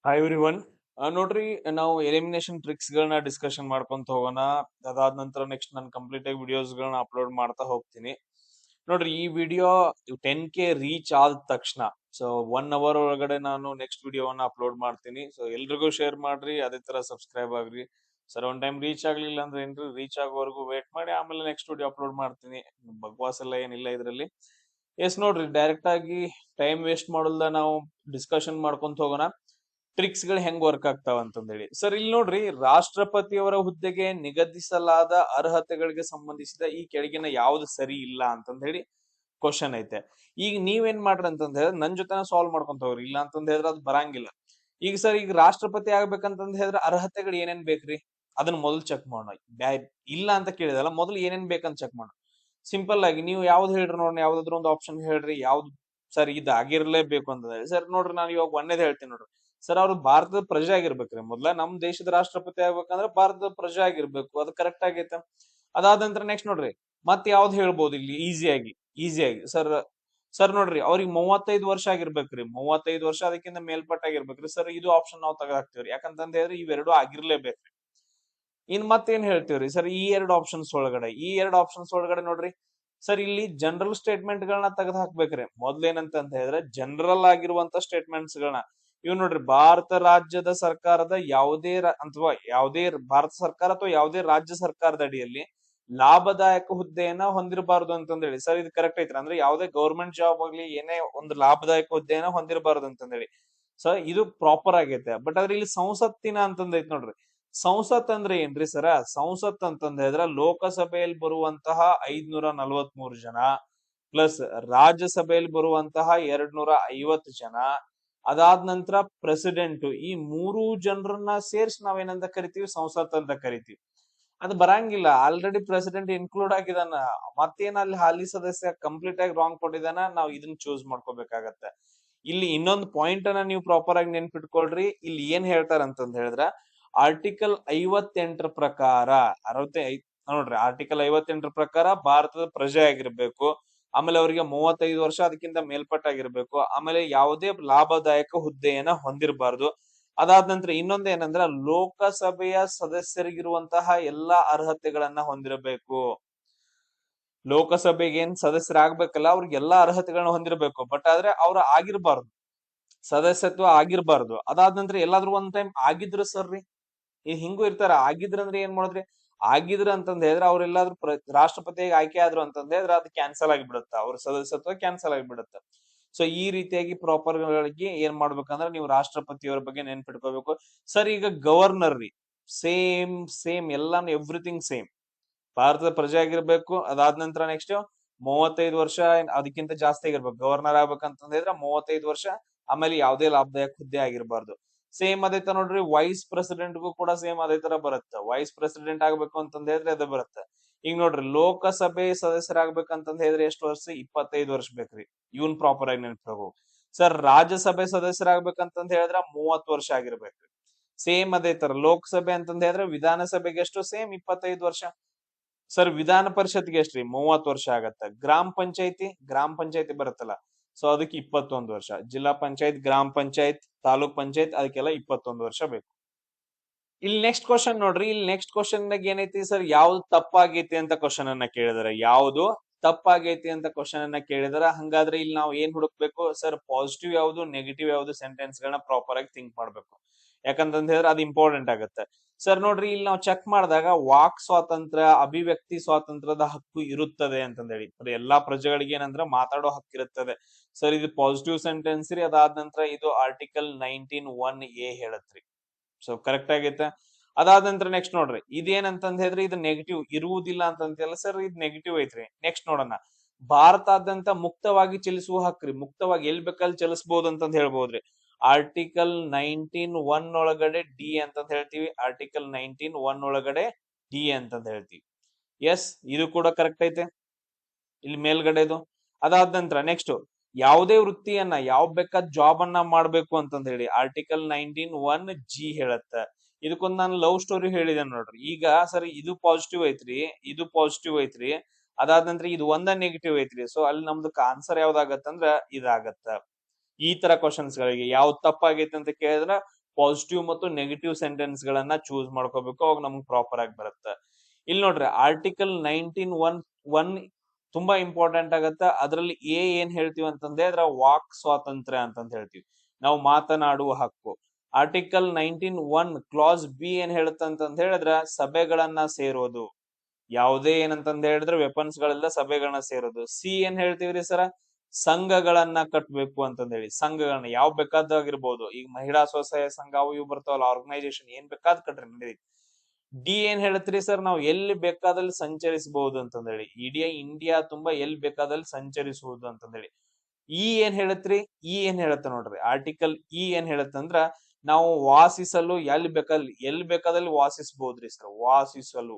Hi everyone. ನೋಡ್ರಿ, ನಾವು elimination tricks ಗಳನ್ನ ಡಿಸ್ಕಷನ್ ಮಾಡ್ಕೊಂತ ಹೋಗೋಣ. ಅದಾದ ನಂತರ ನೆಕ್ಸ್ಟ್ ನಾನು ಕಂಪ್ಲೀಟ್ ಆಗಿ ವಿಡಿಯೋಸ್ ಗಳನ್ನ ಅಪ್ಲೋಡ್ ಮಾಡ್ತಾ ಹೋಗ್ತೀನಿ. ನೋಡ್ರಿ, ಈ ವಿಡಿಯೋ 10K ರೀಚ್ ಆದ ತಕ್ಷಣ, ಸೊ 1 ಅವರ್ ಒಳಗಡೆ ನಾನು ನೆಕ್ಸ್ಟ್ ವಿಡಿಯೋವನ್ನ ಅಪ್ಲೋಡ್ ಮಾಡ್ತೀನಿ. ಸೊ ಎಲ್ರಿಗೂ ಶೇರ್ ಮಾಡ್ರಿ, ಅದೇ ತರ ಸಬ್ಸ್ಕ್ರೈಬ್ ಆಗ್ರಿ. ಸರ್ ಒನ್ ಟೈಮ್ ರೀಚ್ ಆಗ್ಲಿಲ್ಲ ಅಂದ್ರೆ ಏನ್ರಿ, ರೀಚ್ ಆಗೋವರೆಗೂ ವೇಟ್ ಮಾಡಿ, ಆಮೇಲೆ ನೆಕ್ಸ್ಟ್ ವಿಡಿಯೋ ಅಪ್ಲೋಡ್ ಮಾಡ್ತೀನಿ. ಬಗ್ವಾಸ್ ಎಲ್ಲ ಏನಿಲ್ಲ ಇದ್ರಲ್ಲಿ. ಎಸ್, ನೋಡ್ರಿ, ಡೈರೆಕ್ಟ್ ಆಗಿ ಟೈಮ್ ವೇಸ್ಟ್ ಮಾಡಲ್ದ ನಾವು ಡಿಸ್ಕಷನ್ ಮಾಡ್ಕೊಂತ ಹೋಗೋಣ. ಟ್ರಿಕ್ಸ್ ಗಳು ಹೆಂಗ್ ವರ್ಕ್ ಆಗ್ತಾವ ಅಂತಂದೇಳಿ. ಸರ್, ಇಲ್ಲಿ ನೋಡ್ರಿ, ರಾಷ್ಟ್ರಪತಿಯವರ ಹುದ್ದೆಗೆ ನಿಗದಿಸಲಾದ ಅರ್ಹತೆಗಳಿಗೆ ಸಂಬಂಧಿಸಿದ ಈ ಕೆಳಗಿನ ಯಾವ್ದು ಸರಿ ಇಲ್ಲ ಅಂತಂದ ಹೇಳಿ ಕ್ವಶನ್ ಐತೆ. ಈಗ ನೀವೇನ್ ಮಾಡ್ರಿ ಅಂತಂದ ಹೇಳಿದ್ರೆ ನನ್ ಜೊತೆ ಸಾಲ್ವ್ ಮಾಡ್ಕೊಂತ ಹೋಗ್ರಿ. ಇಲ್ಲ ಅಂತಂದ ಹೇಳಿದ್ರೆ ಅದು ಬರಂಗಿಲ್ಲ. ಈಗ ಸರ್, ಈಗ ರಾಷ್ಟ್ರಪತಿ ಆಗ್ಬೇಕಂತಂದ ಹೇಳಿದ್ರೆ ಅರ್ಹತೆಗಳು ಏನೇನ್ ಬೇಕ್ರಿ, ಅದನ್ನ ಮೊದಲು ಚೆಕ್ ಮಾಡೋಣ. ಇಲ್ಲ ಅಂತ ಕೇಳಿದಲ್ಲ, ಮೊದಲು ಏನೇನ್ ಬೇಕಂತ ಚೆಕ್ ಮಾಡೋಣ. ಸಿಂಪಲ್ ಆಗಿ ನೀವು ಯಾವ್ದು ಹೇಳ್ರಿ ನೋಡ್ರಿ, ಯಾವ್ದಾದ್ರು ಒಂದು ಆಪ್ಷನ್ ಹೇಳ್ರಿ, ಯಾವ್ದು ಸರ್ ಇದು ಆಗಿರ್ಲೇಬೇಕು ಅಂತ ಹೇಳಿ. ಸರ್ ನೋಡ್ರಿ, ನಾನು ಇವಾಗ ಒಂದೇದ್ ಹೇಳ್ತೀನಿ ನೋಡ್ರಿ. ಸರ್, ಅವ್ರು ಭಾರತದ ಪ್ರಜೆ ಆಗಿರ್ಬೇಕ್ರಿ. ಮೊದ್ಲ ನಮ್ ದೇಶದ ರಾಷ್ಟ್ರಪತಿ ಆಗ್ಬೇಕಂದ್ರೆ ಭಾರತದ ಪ್ರಜೆ ಆಗಿರ್ಬೇಕು, ಅದು ಕರೆಕ್ಟ್ ಆಗೈತೆ. ಅದಾದ ನಂತರ ನೆಕ್ಸ್ಟ್ ನೋಡ್ರಿ, ಮತ್ ಯಾವ್ದು ಹೇಳ್ಬೋದು ಇಲ್ಲಿ ಈಸಿಯಾಗಿ ಸರ್ ನೋಡ್ರಿ, ಅವ್ರಿಗೆ 35 ವರ್ಷ ಆಗಿರ್ಬೇಕ್ರಿ. 35 ವರ್ಷ ಅದಕ್ಕಿಂತ ಮೇಲ್ಪಟ್ಟಾಗಿರ್ಬೇಕ್ರಿ. ಸರ್, ಇದು ಆಪ್ಷನ್ ನಾವು ತೆಗೆದಾಕ್ತಿವ್ರಿ. ಯಾಕಂತಂದ ಹೇಳಿದ್ರೆ ಇವೆರಡು ಆಗಿರ್ಲೇಬೇಕ್ರಿ. ಇನ್ ಮತ್ತೇನ್ ಹೇಳ್ತೀವ್ರಿ ಸರ್, ಈ ಎರಡು ಆಪ್ಷನ್ಸ್ ಒಳಗಡೆ ನೋಡ್ರಿ. ಸರ್, ಇಲ್ಲಿ ಜನರಲ್ ಸ್ಟೇಟ್ಮೆಂಟ್ ಗಳನ್ನ ತೆಗೆದು ಹಾಕ್ಬೇಕ್ರಿ. ಮೊದ್ಲೇನಂತ ಹೇಳಿದ್ರೆ ಜನರಲ್ ಆಗಿರುವಂತ ಸ್ಟೇಟ್ಮೆಂಟ್ಸ್ ಗಳನ್ನ, ಇವ್ ನೋಡ್ರಿ, ಭಾರತ ರಾಜ್ಯದ ಸರ್ಕಾರದ ಯಾವುದೇ ಭಾರತ ಸರ್ಕಾರ ಅಥವಾ ಯಾವುದೇ ರಾಜ್ಯ ಸರ್ಕಾರದ ಅಡಿಯಲ್ಲಿ ಲಾಭದಾಯಕ ಹುದ್ದೆಯನ್ನ ಹೊಂದಿರಬಾರದು ಅಂತಂದೇಳಿ. ಸರ್, ಇದು ಕರೆಕ್ಟ್ ಐತ್ರಿ. ಅಂದ್ರೆ ಯಾವುದೇ ಗೌರ್ಮೆಂಟ್ ಜಾಬ್ ಆಗ್ಲಿ, ಏನೇ ಒಂದು ಲಾಭದಾಯಕ ಹುದ್ದೆಯನ್ನ ಹೊಂದಿರಬಾರದು ಅಂತಂದೇಳಿ. ಸರ್, ಇದು ಪ್ರಾಪರ್ ಆಗೈತೆ. ಬಟ್ ಆದ್ರೆ ಇಲ್ಲಿ ಸಂಸತ್ತಿನ ಅಂತಂದೈತ್ ನೋಡ್ರಿ. ಸಂಸತ್ ಅಂದ್ರೆ ಏನ್ರಿ ಸರ? ಸಂಸತ್ ಅಂತಂದ ಹೇಳಿದ್ರ ಲೋಕಸಭೆಯಲ್ಲಿ ಬರುವಂತಹ 543 ಜನ ಪ್ಲಸ್ ರಾಜ್ಯಸಭೆಯಲ್ಲಿ ಬರುವಂತಹ 250 ಜನ, ಅದಾದ ನಂತರ ಪ್ರೆಸಿಡೆಂಟ್, ಈ 3 ಜನರನ್ನ ಸೇರ್ಸಿ ನಾವೇನಂತ ಕರಿತೀವಿ, ಸಂಸತ್ ಅಂತ ಕರಿತೀವಿ. ಅದು ಬರಂಗಿಲ್ಲ, ಆಲ್ರೆಡಿ ಪ್ರೆಸಿಡೆಂಟ್ ಇನ್ಕ್ಲೂಡ್ ಆಗಿದಾನ. ಮತ್ತೇನ ಅಲ್ಲಿ ಹಾಲಿ ಸದಸ್ಯ ಕಂಪ್ಲೀಟ್ ಆಗಿ ರಾಂಗ್ ಕೊಟ್ಟಿದಾನ, ನಾವು ಇದನ್ನ ಚೂಸ್ ಮಾಡ್ಕೋಬೇಕಾಗತ್ತೆ. ಇಲ್ಲಿ ಇನ್ನೊಂದು ಪಾಯಿಂಟ್ ಅನ್ನ ನೀವು ಪ್ರಾಪರ್ ಆಗಿ ನೆನ್ಪಿಟ್ಕೊಳ್ರಿ. ಇಲ್ಲಿ ಏನ್ ಹೇಳ್ತಾರ ಅಂತಂದ ಹೇಳಿದ್ರ, ಆರ್ಟಿಕಲ್ 58 ಪ್ರಕಾರ, ನೋಡ್ರಿ, ಆರ್ಟಿಕಲ್ 58 ಪ್ರಕಾರ ಭಾರತದ ಪ್ರಜೆ ಆಗಿರ್ಬೇಕು. ಆಮೇಲೆ ಅವರಿಗೆ 35 ವರ್ಷ ಅದಕ್ಕಿಂತ ಮೇಲ್ಪಟ್ಟಾಗಿರ್ಬೇಕು. ಆಮೇಲೆ ಯಾವುದೇ ಲಾಭದಾಯಕ ಹುದ್ದೆಯನ್ನ ಹೊಂದಿರಬಾರ್ದು. ಅದಾದ ನಂತರ ಇನ್ನೊಂದ್ ಏನಂದ್ರ, ಲೋಕಸಭೆಯ ಸದಸ್ಯರಿಗಿರುವಂತಹ ಎಲ್ಲಾ ಅರ್ಹತೆಗಳನ್ನ ಹೊಂದಿರಬೇಕು. ಲೋಕಸಭೆಗೆ ಏನ್ ಸದಸ್ಯರಾಗ್ಬೇಕಲ್ಲ, ಅವ್ರಿಗೆ ಎಲ್ಲಾ ಅರ್ಹತೆಗಳನ್ನ ಹೊಂದಿರಬೇಕು. ಬಟ್ ಆದ್ರೆ ಅವ್ರ ಆಗಿರ್ಬಾರ್ದು, ಸದಸ್ಯತ್ವ ಆಗಿರ್ಬಾರ್ದು. ಅದಾದ ನಂತರ ಎಲ್ಲಾದ್ರೂ ಒಂದ್ ಟೈಮ್ ಆಗಿದ್ರು ಸರ್ರಿ, ಈ ಹಿಂಗೂ ಇರ್ತಾರ. ಆಗಿದ್ರ ಅಂದ್ರೆ ಏನ್ ಮಾಡಿದ್ರಿ, ಆಗಿದ್ರ ಅಂತಂದ ಹೇಳಿದ್ರೆ ಅವ್ರೆಲ್ಲಾದ್ರೂ ರಾಷ್ಟ್ರಪತಿಯಾಗಿ ಆಯ್ಕೆ ಆದ್ರು ಅಂತಂದ ಹೇಳಿದ್ರೆ ಅದು ಕ್ಯಾನ್ಸಲ್ ಆಗಿಬಿಡುತ್ತ, ಅವ್ರ ಸದಸ್ಯತ್ವ ಕ್ಯಾನ್ಸಲ್ ಆಗಿಬಿಡುತ್ತೆ. ಸೊ ಈ ರೀತಿಯಾಗಿ ಪ್ರಾಪರ್ ಗಳಿಗೆ ಏನ್ ಮಾಡ್ಬೇಕಂದ್ರೆ, ನೀವು ರಾಷ್ಟ್ರಪತಿಯವರ ಬಗ್ಗೆ ನೆನ್ಪಿಟ್ಕೋಬೇಕು. ಸರ್, ಈಗ ಗವರ್ನರ್ ರೀ, ಸೇಮ್ ಸೇಮ್ ಎಲ್ಲಾನು ಎವ್ರಿಥಿಂಗ್ ಸೇಮ್. ಭಾರತದ ಪ್ರಜೆ ಆಗಿರ್ಬೇಕು. ಅದಾದ ನಂತರ ನೆಕ್ಸ್ಟ್ 35 ವರ್ಷ ಅದಕ್ಕಿಂತ ಜಾಸ್ತಿ ಆಗಿರ್ಬೇಕು. ಗವರ್ನರ್ ಆಗ್ಬೇಕಂತಂದ ಹೇಳಿದ್ರೆ 35 ವರ್ಷ. ಆಮೇಲೆ ಯಾವುದೇ ಲಾಭದಾಯಕ ಹುದ್ದೆ ಆಗಿರ್ಬಾರ್ದು. ಸೇಮ್ ಅದೇ ತರ ನೋಡ್ರಿ, ವೈಸ್ ಪ್ರೆಸಿಡೆಂಟ್ಗೂ ಕೂಡ ಸೇಮ್ ಅದೇ ತರ ಬರುತ್ತೆ. ವೈಸ್ ಪ್ರೆಸಿಡೆಂಟ್ ಆಗ್ಬೇಕು ಅಂತಂದ ಹೇಳಿದ್ರೆ ಅದು ಬರುತ್ತೆ. ಈಗ ನೋಡ್ರಿ, ಲೋಕಸಭೆ ಸದಸ್ಯರಾಗ್ಬೇಕಂತಂದ ಹೇಳಿದ್ರೆ ಎಷ್ಟು ವರ್ಷ? 25 ವರ್ಷ ಬೇಕ್ರಿ. ಇವನ್ ಪ್ರಾಪರ್ ಆಗಿ ನೆನ್ಪಿಡ್ಬೇಕು. ಸರ್, ರಾಜ್ಯಸಭೆ ಸದಸ್ಯರಾಗ್ಬೇಕಂತಂದ ಹೇಳಿದ್ರೆ 30 ವರ್ಷ ಆಗಿರ್ಬೇಕ್ರಿ. ಸೇಮ್ ಅದೇ ತರ ಲೋಕಸಭೆ ಅಂತಂದ ಹೇಳಿದ್ರೆ ವಿಧಾನಸಭೆಗೆ ಎಷ್ಟು? ಸೇಮ್ 25 ವರ್ಷ. ಸರ್, ವಿಧಾನ ಪರಿಷತ್ಗೆ ಎಷ್ಟ್ರಿ? 30 ವರ್ಷ ಆಗತ್ತ. ಗ್ರಾಮ ಪಂಚಾಯತಿ ಬರುತ್ತಲ್ಲ, ಸೊ ಅದಕ್ಕೆ 21 ವರ್ಷ. ಜಿಲ್ಲಾ ಪಂಚಾಯತ್, ಗ್ರಾಮ ಪಂಚಾಯತ್, ತಾಲೂಕ್ ಪಂಚಾಯತ್, ಅದಕ್ಕೆಲ್ಲ 21 ವರ್ಷ ಬೇಕು. ಇಲ್ಲಿ ನೆಕ್ಸ್ಟ್ ಕ್ವಶನ್ ನೋಡ್ರಿ. ಇಲ್ಲಿ ನೆಕ್ಸ್ಟ್ ಕ್ವಶನ್ ನಾಗ ಏನೈತಿ ಸರ್, ಯಾವ್ದು ತಪ್ಪಾಗೈತಿ ಅಂತ ಕ್ವಶನ್ ಅನ್ನ ಕೇಳಿದಾರೆ. ಯಾವ್ದು ತಪ್ಪಾಗೈತಿ ಅಂತ ಕ್ವಶನ್ ಅನ್ನ ಕೇಳಿದಾರ. ಹಂಗಾದ್ರೆ ಇಲ್ಲಿ ನಾವು ಏನ್ ಹುಡುಕ್ಬೇಕು ಸರ್? ಪಾಸಿಟಿವ್ ಯಾವ್ದು, ನೆಗೆಟಿವ್ ಯಾವ್ದು ಸೆಂಟೆನ್ಸ್ ಗಳನ್ನ ಪ್ರಾಪರ್ ಆಗಿ ಥಿಂಕ್ ಮಾಡ್ಬೇಕು. ಯಾಕಂತಂದ ಹೇಳಿದ್ರೆ ಅದು ಇಂಪಾರ್ಟೆಂಟ್ ಆಗುತ್ತೆ. ಸರ್ ನೋಡ್ರಿ, ಇಲ್ಲಿ ನಾವು ಚೆಕ್ ಮಾಡಿದಾಗ ವಾಕ್ ಸ್ವಾತಂತ್ರ್ಯ, ಅಭಿವ್ಯಕ್ತಿ ಸ್ವಾತಂತ್ರ್ಯದ ಹಕ್ಕು ಇರುತ್ತದೆ ಅಂತಂದೇಳಿ. ಎಲ್ಲಾ ಪ್ರಜೆಗಳಿಗೆ ಏನಂದ್ರೆ ಮಾತಾಡೋ ಹಕ್ಕು ಇರುತ್ತದೆ. ಸರ್, ಇದು ಪಾಸಿಟಿವ್ ಸೆಂಟೆನ್ಸ್ ರೀ. ಅದಾದ ನಂತರ ಇದು ಆರ್ಟಿಕಲ್ 19(1)(a) ಹೇಳತ್ರಿ. ಸೊ ಕರೆಕ್ಟ್ ಆಗೈತೆ. ಅದಾದ ನಂತರ ನೆಕ್ಸ್ಟ್ ನೋಡ್ರಿ, ಇದೇನಂತಂದ ಹೇಳಿದ್ರೆ ಇದು ನೆಗೆಟಿವ್ ಇರುವುದಿಲ್ಲ ಅಂತಂತಲ್ಲ ಸರ್, ಇದು ನೆಗೆಟಿವ್ ಐತ್ರಿ. ನೆಕ್ಸ್ಟ್ ನೋಡೋಣ, ಭಾರತಾದ್ಯಂತ ಮುಕ್ತವಾಗಿ ಚಲಿಸುವ ಹಕ್ಕ್ರಿ. ಮುಕ್ತವಾಗಿ ಎಲ್ ಬೇಕಲ್ಲಿ ಚಲಿಸಬಹುದು ಅಂತಂದ ಹೇಳ್ಬೋದ್ರಿ. ಆರ್ಟಿಕಲ್ 19(1) ಒಳಗಡೆ ಡಿ ಅಂತಂದ ಹೇಳ್ತೀವಿ. ಆರ್ಟಿಕಲ್ 19(1) ಒಳಗಡೆ ಡಿ ಅಂತಂದ ಹೇಳ್ತೀವಿ. ಎಸ್, ಇದು ಕೂಡ ಕರೆಕ್ಟ್ ಐತೆ ಇಲ್ಲಿ ಮೇಲ್ಗಡೆದು. ಅದಾದ ನಂತರ ನೆಕ್ಸ್ಟ್, ಯಾವುದೇ ವೃತ್ತಿಯನ್ನ ಯಾವ ಬೇಕಾದ ಜಾಬ್ ಅನ್ನ ಮಾಡ್ಬೇಕು ಅಂತಂದ ಹೇಳಿ ಆರ್ಟಿಕಲ್ 19(1)(g) ಹೇಳತ್ತ. ಇದಕ್ಕೊಂದು ನಾನು ಲವ್ ಸ್ಟೋರಿ ಹೇಳಿದೆ ನೋಡ್ರಿ. ಈಗ ಸರಿ, ಇದು ಪಾಸಿಟಿವ್ ಐತ್ರಿ, ಇದು ಪಾಸಿಟಿವ್ ಐತ್ರಿ. ಅದಾದ ನಂತರ ಇದು ಒಂದ ನೆಗೆಟಿವ್ ಐತ್ರಿ. ಸೊ ಅಲ್ಲಿ ನಮ್ದು ಆನ್ಸರ್ ಯಾವ್ದಾಗತ್ತಂದ್ರ ಇದಾಗತ್ತ. ಈ ತರ ಕ್ವಶನ್ಸ್ ಗಳಿಗೆ ಯಾವ್ದು ತಪ್ಪಾಗೈತೆ ಅಂತ ಕೇಳಿದ್ರ ಪಾಸಿಟಿವ್ ಮತ್ತು ನೆಗೆಟಿವ್ ಸೆಂಟೆನ್ಸ್ ಗಳನ್ನ ಚೂಸ್ ಮಾಡ್ಕೋಬೇಕು, ಅವಾಗ ನಮ್ಗೆ ಪ್ರಾಪರ್ ಆಗಿ ಬರುತ್ತೆ. ಇಲ್ಲಿ ನೋಡ್ರಿ ಆರ್ಟಿಕಲ್ 19(1) ತುಂಬಾ ಇಂಪಾರ್ಟೆಂಟ್ ಆಗತ್ತ. ಅದ್ರಲ್ಲಿ ಏನ್ ಹೇಳ್ತೀವಿ ಅಂತಂದ್ರೆ ಅದ್ರ ವಾಕ್ ಸ್ವಾತಂತ್ರ್ಯ ಅಂತಂತ ಹೇಳ್ತೀವಿ, ನಾವು ಮಾತನಾಡುವ ಹಕ್ಕು. ಆರ್ಟಿಕಲ್ 19(1) ಕ್ಲಾಸ್ ಬಿ ಏನ್ ಹೇಳುತ್ತೆ ಅಂತಂದ ಹೇಳಿದ್ರ ಸಭೆಗಳನ್ನ ಸೇರೋದು, ಯಾವುದೇ ಏನಂತಂದ ಹೇಳಿದ್ರೆ ವೆಪನ್ಸ್ ಗಳೆಲ್ಲ ಸಭೆಗಳನ್ನ ಸೇರೋದು. ಸಿ ಏನ್ ಹೇಳ್ತೀವ್ರಿ ಸರ, ಸಂಘಗಳನ್ನ ಕಟ್ಬೇಕು ಅಂತಂದ ಹೇಳಿ. ಸಂಘಗಳನ್ನ ಯಾವ ಬೇಕಾದಾಗಿರ್ಬೋದು, ಈಗ ಮಹಿಳಾ ಸ್ವಸಹಾಯ ಸಂಘ ಅವು ಇವು ಬರ್ತಾವಲ್ಲ, ಆರ್ಗನೈಸೇಷನ್ ಏನ್ ಬೇಕಾದ್ ಕಟ್ರಿ ನಡೀತಿ. ಡಿ ಏನ್ ಹೇಳತ್ರಿ ಸರ್, ನಾವು ಎಲ್ಲಿ ಬೇಕಾದಲ್ಲಿ ಸಂಚರಿಸಬಹುದು ಅಂತಂದೇಳಿ, ಇಡೀ ಇಂಡಿಯಾ ತುಂಬಾ ಎಲ್ಲಿ ಬೇಕಾದಲ್ಲಿ ಸಂಚರಿಸುವುದು ಅಂತಂದೇಳಿ. ಈ ಏನ್ ಹೇಳತ್ರಿ, ಈ ಏನ್ ಹೇಳತ್ತ ನೋಡ್ರಿ, ಆರ್ಟಿಕಲ್ ಇ ಏನ್ ಹೇಳತ್ತಂದ್ರ ನಾವು ವಾಸಿಸಲು ಎಲ್ಲಿ ಬೇಕಾದಲ್ಲಿ ವಾಸಿಸಬಹುದ್ರಿ ಸರ್, ವಾಸಿಸಲು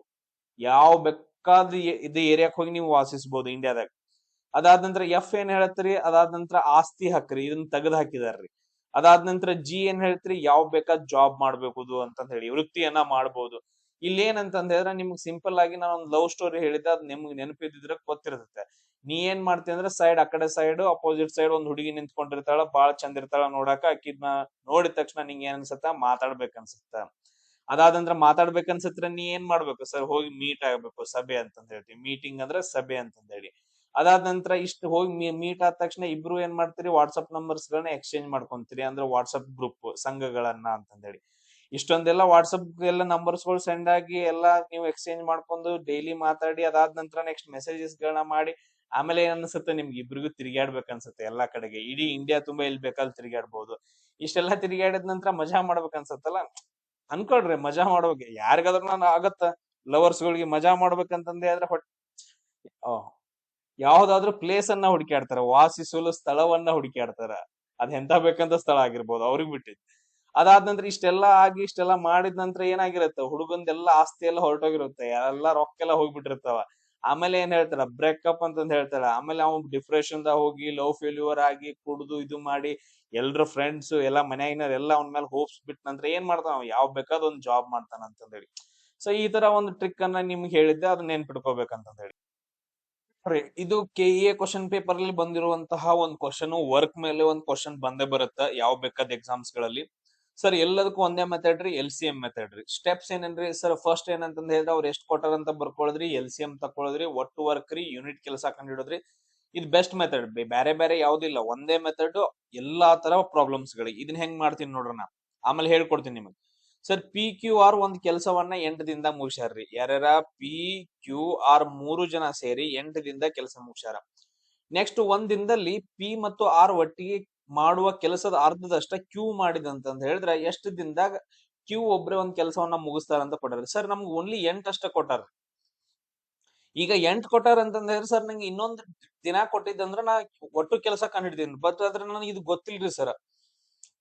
ಯಾವ ಬೇಕಾದ ಇದು ಏರಿಯಾಕ್ ಹೋಗಿ ನೀವು ವಾಸಿಸಬಹುದು ಇಂಡಿಯಾದಾಗ. ಅದಾದ ನಂತರ ಎಫ್ ಏನ್ ಹೇಳತ್ರಿ, ಅದಾದ ನಂತರ ಆಸ್ತಿ ಹಕ್ಕ್ರಿ, ಇದನ್ನ ತೆಗೆದು ಹಾಕಿದಾರ್ರಿ. ಅದಾದ ನಂತರ ಜಿ ಏನ್ ಹೇಳ್ತ್ರಿ, ಯಾವ ಬೇಕಾದ್ ಜಾಬ್ ಮಾಡ್ಬೇಕು ಅಂತ ಹೇಳಿ, ವೃತ್ತಿಯನ್ನ ಮಾಡ್ಬೋದು. ಇಲ್ಲಿ ಏನಂತಂದ ಹೇಳಿದ್ರೆ ನಿಮ್ಗೆ ಸಿಂಪಲ್ ಆಗಿ ನಾನು ಒಂದು ಲವ್ ಸ್ಟೋರಿ ಹೇಳಿದ್ದೆ, ಅದ್ ನಿಮ್ಗೆ ನೆನಪಿದ್ರೆ ಗೊತ್ತಿರ್ತೈತೆ. ನೀ ಏನ್ ಮಾಡ್ತಿ ಅಂದ್ರೆ ಸೈಡ್, ಆ ಕಡೆ ಸೈಡ್ ಅಪೋಸಿಟ್ ಸೈಡ್ ಒಂದ್ ಹುಡುಗಿ ನಿಂತ್ಕೊಂಡಿರ್ತಾಳ, ಬಾಳ ಚಂದ ಇರ್ತಾಳ ನೋಡಾಕ. ಅಕ್ಕಿದ್ನ ನೋಡಿದ ತಕ್ಷಣ ನಿಂಗೆ ಏನ್ ಅನ್ಸತ್ತ, ಮಾತಾಡ್ಬೇಕ ಅನ್ಸತ್ತ. ಅದಾದಂದ್ರ ಮಾತಾಡ್ಬೇಕನ್ಸತ್ರ ನೀ ಏನ್ ಮಾಡ್ಬೇಕು ಸರ್, ಹೋಗಿ ಮೀಟ್ ಆಗ್ಬೇಕು, ಸಭೆ ಅಂತಂದ ಹೇಳ್ತೀವಿ. ಮೀಟಿಂಗ್ ಅಂದ್ರೆ ಸಭೆ ಅಂತಂದ ಹೇಳಿ. ಅದಾದ ನಂತರ ಇಷ್ಟು ಹೋಗಿ ಮೀಟ್ ಆದ ತಕ್ಷಣ ಇಬ್ರು ಏನ್ ಮಾಡ್ತೀರಿ, ವಾಟ್ಸ್ಆಪ್ ನಂಬರ್ಸ್ ಗಳನ್ನ ಎಕ್ಸ್ಚೇಂಜ್ ಮಾಡ್ಕೊಂತೀರಿ, ಅಂದ್ರೆ ವಾಟ್ಸ್ಆಪ್ ಗ್ರೂಪ್ ಸಂಘಗಳನ್ನ ಅಂತಂದ ಹೇಳಿ. ಇಷ್ಟೊಂದೆಲ್ಲ ವಾಟ್ಸ್ಆಪ್ ಎಲ್ಲ ನಂಬರ್ಸ್ ಗಳು ಸೆಂಡ್ ಆಗಿ ಎಲ್ಲಾ ನೀವು ಎಕ್ಸ್ಚೇಂಜ್ ಮಾಡ್ಕೊಂಡು ಡೈಲಿ ಮಾತಾಡಿ, ಅದಾದ ನಂತರ ನೆಕ್ಸ್ಟ್ ಮೆಸೇಜಸ್ ಗಳನ್ನ ಮಾಡಿ, ಆಮೇಲೆ ಏನ್ ಅನ್ಸುತ್ತೆ ನಿಮ್ಗೆ ಇಬ್ರಿಗೂ ತಿರುಗಾಡ್ಬೇಕು ಅನ್ಸುತ್ತೆ ಎಲ್ಲಾ ಕಡೆಗೆ. ಇಡೀ ಇಂಡಿಯಾ ತುಂಬಾ ಎಲ್ಲಿ ಬೇಕಾದ್ರೆ ತಿರುಗಾಡ್ಬಹುದು. ಇಷ್ಟೆಲ್ಲಾ ತಿರುಗಾಡಿದ ನಂತರ ಮಜಾ ಮಾಡ್ಬೇಕು ಅನ್ಸತ್ತಲ್ಲ, ಅನ್ಕೊಳ್ರಿ ಮಜಾ ಮಾಡ್ಬೇಕು. ಯಾರಿಗಾದ್ರೂ ನಾನು ಆಗತ್ತ ಲವರ್ಸ್ ಗಳಿಗೆ ಮಜಾ ಮಾಡ್ಬೇಕಂತಂದ್ರೆ ಆದ್ರೆ ಯಾವ್ದಾದ್ರು ಪ್ಲೇಸ್ ಅನ್ನ ಹುಡುಕಾಡ್ತಾರ, ವಾಸಿಸಲು ಸ್ಥಳವನ್ನ ಹುಡುಕಾಡ್ತಾರ. ಅದ್ ಎಂತ ಬೇಕಂತ ಸ್ಥಳ ಆಗಿರ್ಬೋದು, ಅವ್ರಿಗೆ ಬಿಟ್ಟಿದ್. ಅದಾದ ನಂತರ ಇಷ್ಟೆಲ್ಲಾ ಆಗಿ ಇಷ್ಟೆಲ್ಲಾ ಮಾಡಿದ ನಂತರ ಏನಾಗಿರುತ್ತೆ, ಹುಡುಗಂದೆಲ್ಲ ಆಸ್ತಿ ಎಲ್ಲ ಹೊರಟೋಗಿರುತ್ತೆ, ಎಲ್ಲಾ ರೊಕ್ಕ ಎಲ್ಲ ಹೋಗ್ಬಿಟ್ಟಿರ್ತಾವ. ಆಮೇಲೆ ಏನ್ ಹೇಳ್ತಾರ, ಬ್ರೇಕಪ್ ಅಂತಂದ್ ಹೇಳ್ತಾರ. ಆಮೇಲೆ ಅವ್ನ್ ಡಿಪ್ರೆಷನ್ ದಾಗ ಹೋಗಿ ಲವ್ ಫೇಲ್ಯೂರ್ ಆಗಿ ಕುಡ್ದು ಇದು ಮಾಡಿ ಎಲ್ರ ಫ್ರೆಂಡ್ಸ್ ಎಲ್ಲಾ ಮನ್ಯಾಗಿನ ಎಲ್ಲ ಅವ್ನ ಮೇಲೆ ಹೋಪ್ಸ್ ಬಿಟ್ಟ ನಂತರ ಏನ್ ಮಾಡ್ತಾನ, ಯಾವ ಬೇಕಾದ ಒಂದ್ ಜಾಬ್ ಮಾಡ್ತಾನ ಅಂತಂದ ಹೇಳಿ. ಸೊ ಈ ತರ ಒಂದು ಟ್ರಿಕ್ ಅನ್ನ ನಿಮ್ಗೆ ಹೇಳಿದ್ದೆ, ಅದನ್ನ ನೆನ್ಪಿಟ್ಕೋಬೇಕಂತಂದ ಹೇಳಿ. ಇದು ಕೆಇಎ ಕ್ವಶನ್ ಪೇಪರ್ ಅಲ್ಲಿ ಬಂದಿರುವಂತಹ ಒಂದು ಕ್ವಶನ್, ವರ್ಕ್ ಮೇಲೆ ಒಂದು ಕ್ವಶನ್ ಬಂದೇ ಬರುತ್ತೆ ಯಾವ ಬೇಕಾದ ಎಕ್ಸಾಮ್ಸ್ ಗಳಲ್ಲಿ. ಸರ್ ಎಲ್ಲದಕ್ಕೂ ಒಂದೇ ಮೆಥಡ್ ರೀ, LCM ಮೆಥಡ್ ರೀ. ಸ್ಟೆಪ್ಸ್ ಏನೇನ್ರಿ ಸರ್, ಫಸ್ಟ್ ಏನಂತಂದ ಹೇಳಿದ್ರೆ ಅವ್ರು ಎಷ್ಟು ಕೊಟ್ಟಾರಂತ ಬರ್ಕೊಳ್ಳೋದ್ರಿ, LCM ತಕೊಳ್ಳೋದ್ರಿ, ಒಟ್ಟು ವರ್ಕ್ ರೀ, ಯೂನಿಟ್ ಕೆಲಸ ಕಂಡಿಡೋದ್ರಿ. ಇದು ಬೆಸ್ಟ್ ಮೆಥಡ್. ಬೇರೆ ಬೇರೆ ಯಾವ್ದಿಲ್ಲ, ಒಂದೇ ಮೆಥಡ್ ಎಲ್ಲಾ ತರ ಪ್ರಾಬ್ಲಮ್ಸ್ ಗಳಿಗೆ. ಇದನ್ನ ಹೆಂಗ್ ಮಾಡ್ತೀನಿ ನೋಡ್ರಣ, ಆಮೇಲೆ ಹೇಳ್ಕೊಡ್ತೀನಿ ನಿಮಗೆ. ಸರ್ PQR ಒಂದ್ ಕೆಲಸವನ್ನ 8 ದಿನದಾಗ ಮುಗಿಸ್ಯಾರ್ರಿ. ಯಾರ್ಯಾರ PQR 3 ಜನ ಸೇರಿ 8 ದಿನದಾಗ ಕೆಲಸ ಮುಗಿಸ್ಯಾರ. ನೆಕ್ಸ್ಟ್ ಒಂದ್ ದಿನದಲ್ಲಿ P ಮತ್ತು R ಒಟ್ಟಿಗೆ ಮಾಡುವ ಕೆಲಸದ ಅರ್ಧದಷ್ಟ Q ಮಾಡಿದಂತಂದ ಹೇಳಿದ್ರೆ ಎಷ್ಟು ದಿನದಾಗ Q ಒಬ್ರೆ ಒಂದ್ ಕೆಲಸವನ್ನ ಮುಗಿಸ್ತಾರ ಅಂತ ಕೊಟ್ಟಾರ. ಸರ್ ನಮ್ಗೆ ಓನ್ಲಿ 8 ಅಷ್ಟ ಕೊಟ್ಟಾರ. ಈಗ 8 ಕೊಟ್ಟಾರ ಅಂತಂದ ಹೇಳಿದ್ರೆ ಸರ್ ನಂಗೆ ಇನ್ನೊಂದ್ ದಿನ ಕೊಟ್ಟಿದ್ದಂದ್ರ ನಾ ಒಟ್ಟು ಕೆಲಸ ಕಂಡು ಹಿಡಿದೀನಿ. ಬಟ್ ಆದ್ರೆ ನನಗೆ ಇದು ಗೊತ್ತಿಲ್ರಿ ಸರ್,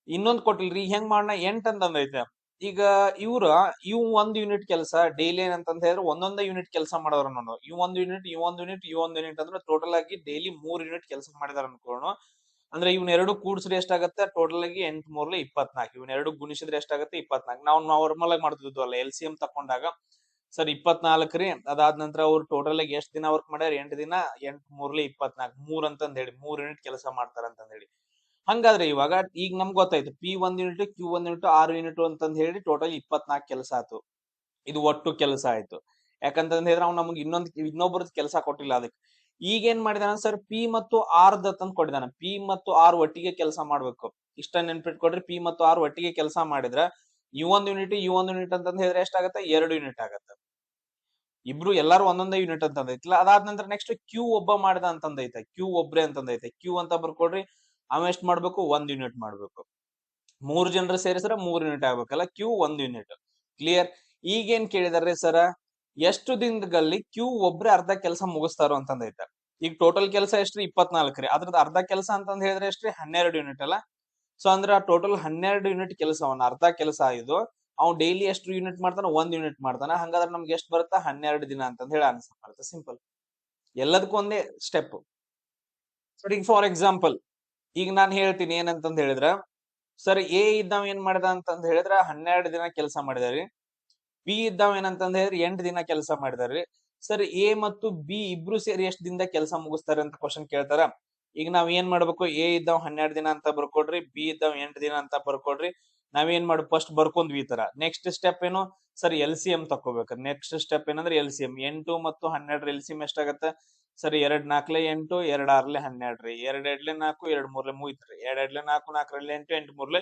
ಇನ್ನೊಂದ್ ಕೊಟ್ಟಿಲ್ರಿ. ಹೆಂಗ್ ಮಾಡೋಣ, 8 ಅಂತಂದ ಐತೆ. ಈಗ ಇವ್ ಒಂದ್ ಯೂನಿಟ್ ಕೆಲಸ ಡೈಲಿ ಏನಂತಂದ ಹೇಳಿದ್ರೆ ಒಂದೊಂದೇ ಯೂನಿಟ್ ಕೆಲಸ ಮಾಡೋರು ನಾನು. ಇವ್ ಒಂದ್ ಯೂನಿಟ್ ಅಂದ್ರೆ ಟೋಟಲ್ ಆಗಿ ಡೈಲಿ 3 ಯೂನಿಟ್ ಕೆಲಸ ಮಾಡಿದಾರ ಅನ್ಕೊಳ್ಳೋಣ. ಅಂದ್ರೆ ಇವ್ನ ಕೂಡ್ಸಿದ್ರೆ ಎಷ್ಟಾಗತ್ತೆ, ಟೋಟಲ್ ಆಗಿ 8 3 24. ಇವ್ನ ಗುಣಿಸಿದ್ರೆ ಎಷ್ಟಾಗತ್ತೆ, 24. ನಾವು ನಾರ್ಮಲ್ ಆಗಿ ಮಾಡ್ತಿದ್ವು ಅಲ್ಲ LCM ತಕೊಂಡಾಗ. ಸರ್ 24 ರೀ. ಅದಾದ ನಂತರ ಅವ್ರು ಟೋಟಲ್ ಆಗಿ ಎಷ್ಟ್ ದಿನ ವರ್ಕ್ ಮಾಡ್ಯಾರ, 8 ದಿನ. 8 3 24, 3 ಅಂತಂದ ಹೇಳಿ 3 ಯೂನಿಟ್ ಕೆಲಸ ಮಾಡ್ತಾರ ಅಂತಂದ ಹೇಳಿ. ಹಂಗಾದ್ರೆ ಇವಾಗ ಈಗ ನಮ್ಗೆ ಗೊತ್ತಾಯ್ತು P1 unit, Q1 unit, 6 unit ಅಂತಂದ ಹೇಳಿ ಟೋಟಲ್ 24 ಕೆಲಸ ಆಯ್ತು. ಇದು ಒಟ್ಟು ಕೆಲಸ ಆಯ್ತು. ಯಾಕಂತಂದ ಹೇಳಿದ್ರೆ ಅವ್ನು ನಮ್ಗೆ ಇನ್ನೊಬ್ಬರದ್ ಕೆಲಸ ಕೊಟ್ಟಿಲ್ಲ. ಅದಕ್ಕೆ ಈಗ ಏನ್ ಮಾಡಿದಾನ ಸರ್, P ಮತ್ತು R ತಂದ್ ಕೊಟ್ಟಿದಾನ. P ಮತ್ತು R ಒಟ್ಟಿಗೆ ಕೆಲಸ ಮಾಡ್ಬೇಕು. ಇಷ್ಟ ನೆನ್ಪಿಟ್ಕೊಡ್ರಿ, P ಮತ್ತು R ಒಟ್ಟಿಗೆ ಕೆಲಸ ಮಾಡಿದ್ರ ಇವ್ ಯೂನಿಟ್ ಅಂತಂದ ಹೇಳಿದ್ರೆ ಎಷ್ಟಾಗತ್ತೆ, 2 ಯೂನಿಟ್ ಆಗತ್ತೆ. ಇಬ್ರು ಎಲ್ಲಾರು ಒಂದೊಂದೇ ಯೂನಿಟ್ ಅಂತಂದೈತಿಲ್ಲ. ಅದಾದ ನಂತರ ನೆಕ್ಸ್ಟ್ Q ಒಬ್ಬ ಮಾಡಿದ ಅಂತಂದೈತೆ, Q ಒಬ್ರೆ ಅಂತಂದೈತೆ. Q ಅಂತ ಬರ್ಕೊಡ್ರಿ. ಅವ ಎಷ್ಟ್ ಮಾಡ್ಬೇಕು, 1 ಯೂನಿಟ್ ಮಾಡ್ಬೇಕು. 3 ಜನರು ಸೇರಿಸಿದ್ರೆ 3 ಯೂನಿಟ್ ಆಗ್ಬೇಕಲ್ಲ, Q 1 ಯೂನಿಟ್. ಕ್ಲಿಯರ್. ಈಗೇನ್ ಕೇಳಿದಾರೆ ಸರ, ಎಷ್ಟು ದಿನದಲ್ಲಿ Q ಒಬ್ರೆ ಅರ್ಧ ಕೆಲಸ ಮುಗಿಸ್ತಾರೋ ಅಂತಂದೈತೆ. ಈಗ ಟೋಟಲ್ ಕೆಲಸ ಎಷ್ಟ್ರಿ, 24 ರೀ. ಅದ್ರದ್ದು ಅರ್ಧ ಕೆಲಸ ಅಂತಂದ ಹೇಳಿದ್ರೆ ಎಷ್ಟ್ರಿ, 12 ಯೂನಿಟ್ ಅಲ್ಲ. ಸೊ ಅಂದ್ರೆ ಟೋಟಲ್ 12 ಯೂನಿಟ್ ಕೆಲಸವನ್ನ, ಅರ್ಧ ಕೆಲಸ ಇದು ಅವ್ನು ಡೈಲಿ ಎಷ್ಟು ಯೂನಿಟ್ ಮಾಡ್ತಾನ, 1 ಯೂನಿಟ್ ಮಾಡ್ತಾನ. ಹಂಗಾದ್ರೆ ನಮ್ಗೆ ಎಷ್ಟು ಬರುತ್ತಾ, 12 ದಿನ ಅಂತ ಹೇಳಿ ಆನ್ಸರ್ ಬರುತ್ತೆ. ಸಿಂಪಲ್. ಎಲ್ಲದಕ್ಕೂ ಒಂದೇ ಸ್ಟೆಪ್. ಈಗ ಫಾರ್ ಎಕ್ಸಾಂಪಲ್ ಈಗ ನಾನ್ ಹೇಳ್ತೀನಿ ಏನಂತಂದ್ ಹೇಳಿದ್ರ, ಸರ್ ಎ ಇದ್ದಾವ ಏನ್ ಮಾಡಿದ ಅಂತಂದ ಹೇಳಿದ್ರ 12 ದಿನ ಕೆಲಸ ಮಾಡಿದಾರಿ. ಬಿ ಇದ್ದಾವ ಏನಂತಂದ ಹೇಳಿದ್ರೆ 8 ದಿನ ಕೆಲಸ ಮಾಡಿದಾರಿ. ಸರ್ ಎ ಮತ್ತು ಬಿ ಇಬ್ರು ಸೇರಿ ಎಷ್ಟ್ ದಿನದಾಗ ಕೆಲಸ ಮುಗಿಸ್ತಾರೆ ಅಂತ ಕ್ವಶನ್ ಕೇಳ್ತಾರ. ಈಗ ನಾವ್ ಏನ್ ಮಾಡ್ಬೇಕು, ಎ ಇದ್ದಾವ್ 12 ದಿನ ಅಂತ ಬರ್ಕೊಡ್ರಿ, ಬಿ ಇದ್ದಾವ್ 8 ದಿನ ಅಂತ ಬರ್ಕೊಡ್ರಿ. ನಾವೇನ್ ಮಾಡಿ ಫಸ್ಟ್ ಬರ್ಕೊಂಡ್ವಿ ಈ ತರ. ನೆಕ್ಸ್ಟ್ ಸ್ಟೆಪ್ ಏನು ಸರ್, ಎಲ್ ಸಿ ಎಂ ತಕೋಬೇಕು. ನೆಕ್ಸ್ಟ್ ಸ್ಟೆಪ್ ಏನಂದ್ರೆ ಎಲ್ ಸಿ ಎಂ. 8 ಮತ್ತು 12 ಎಲ್ ಸಿ ಎಂ ಎಷ್ಟಾಗತ್ತೆ ಸರ್? 2 4 8, 2 6 12 ರೀ, 2 2 4, 2 3 ಮುಗಿತ್ರಿ, 2 2 4, 4 8, 8 3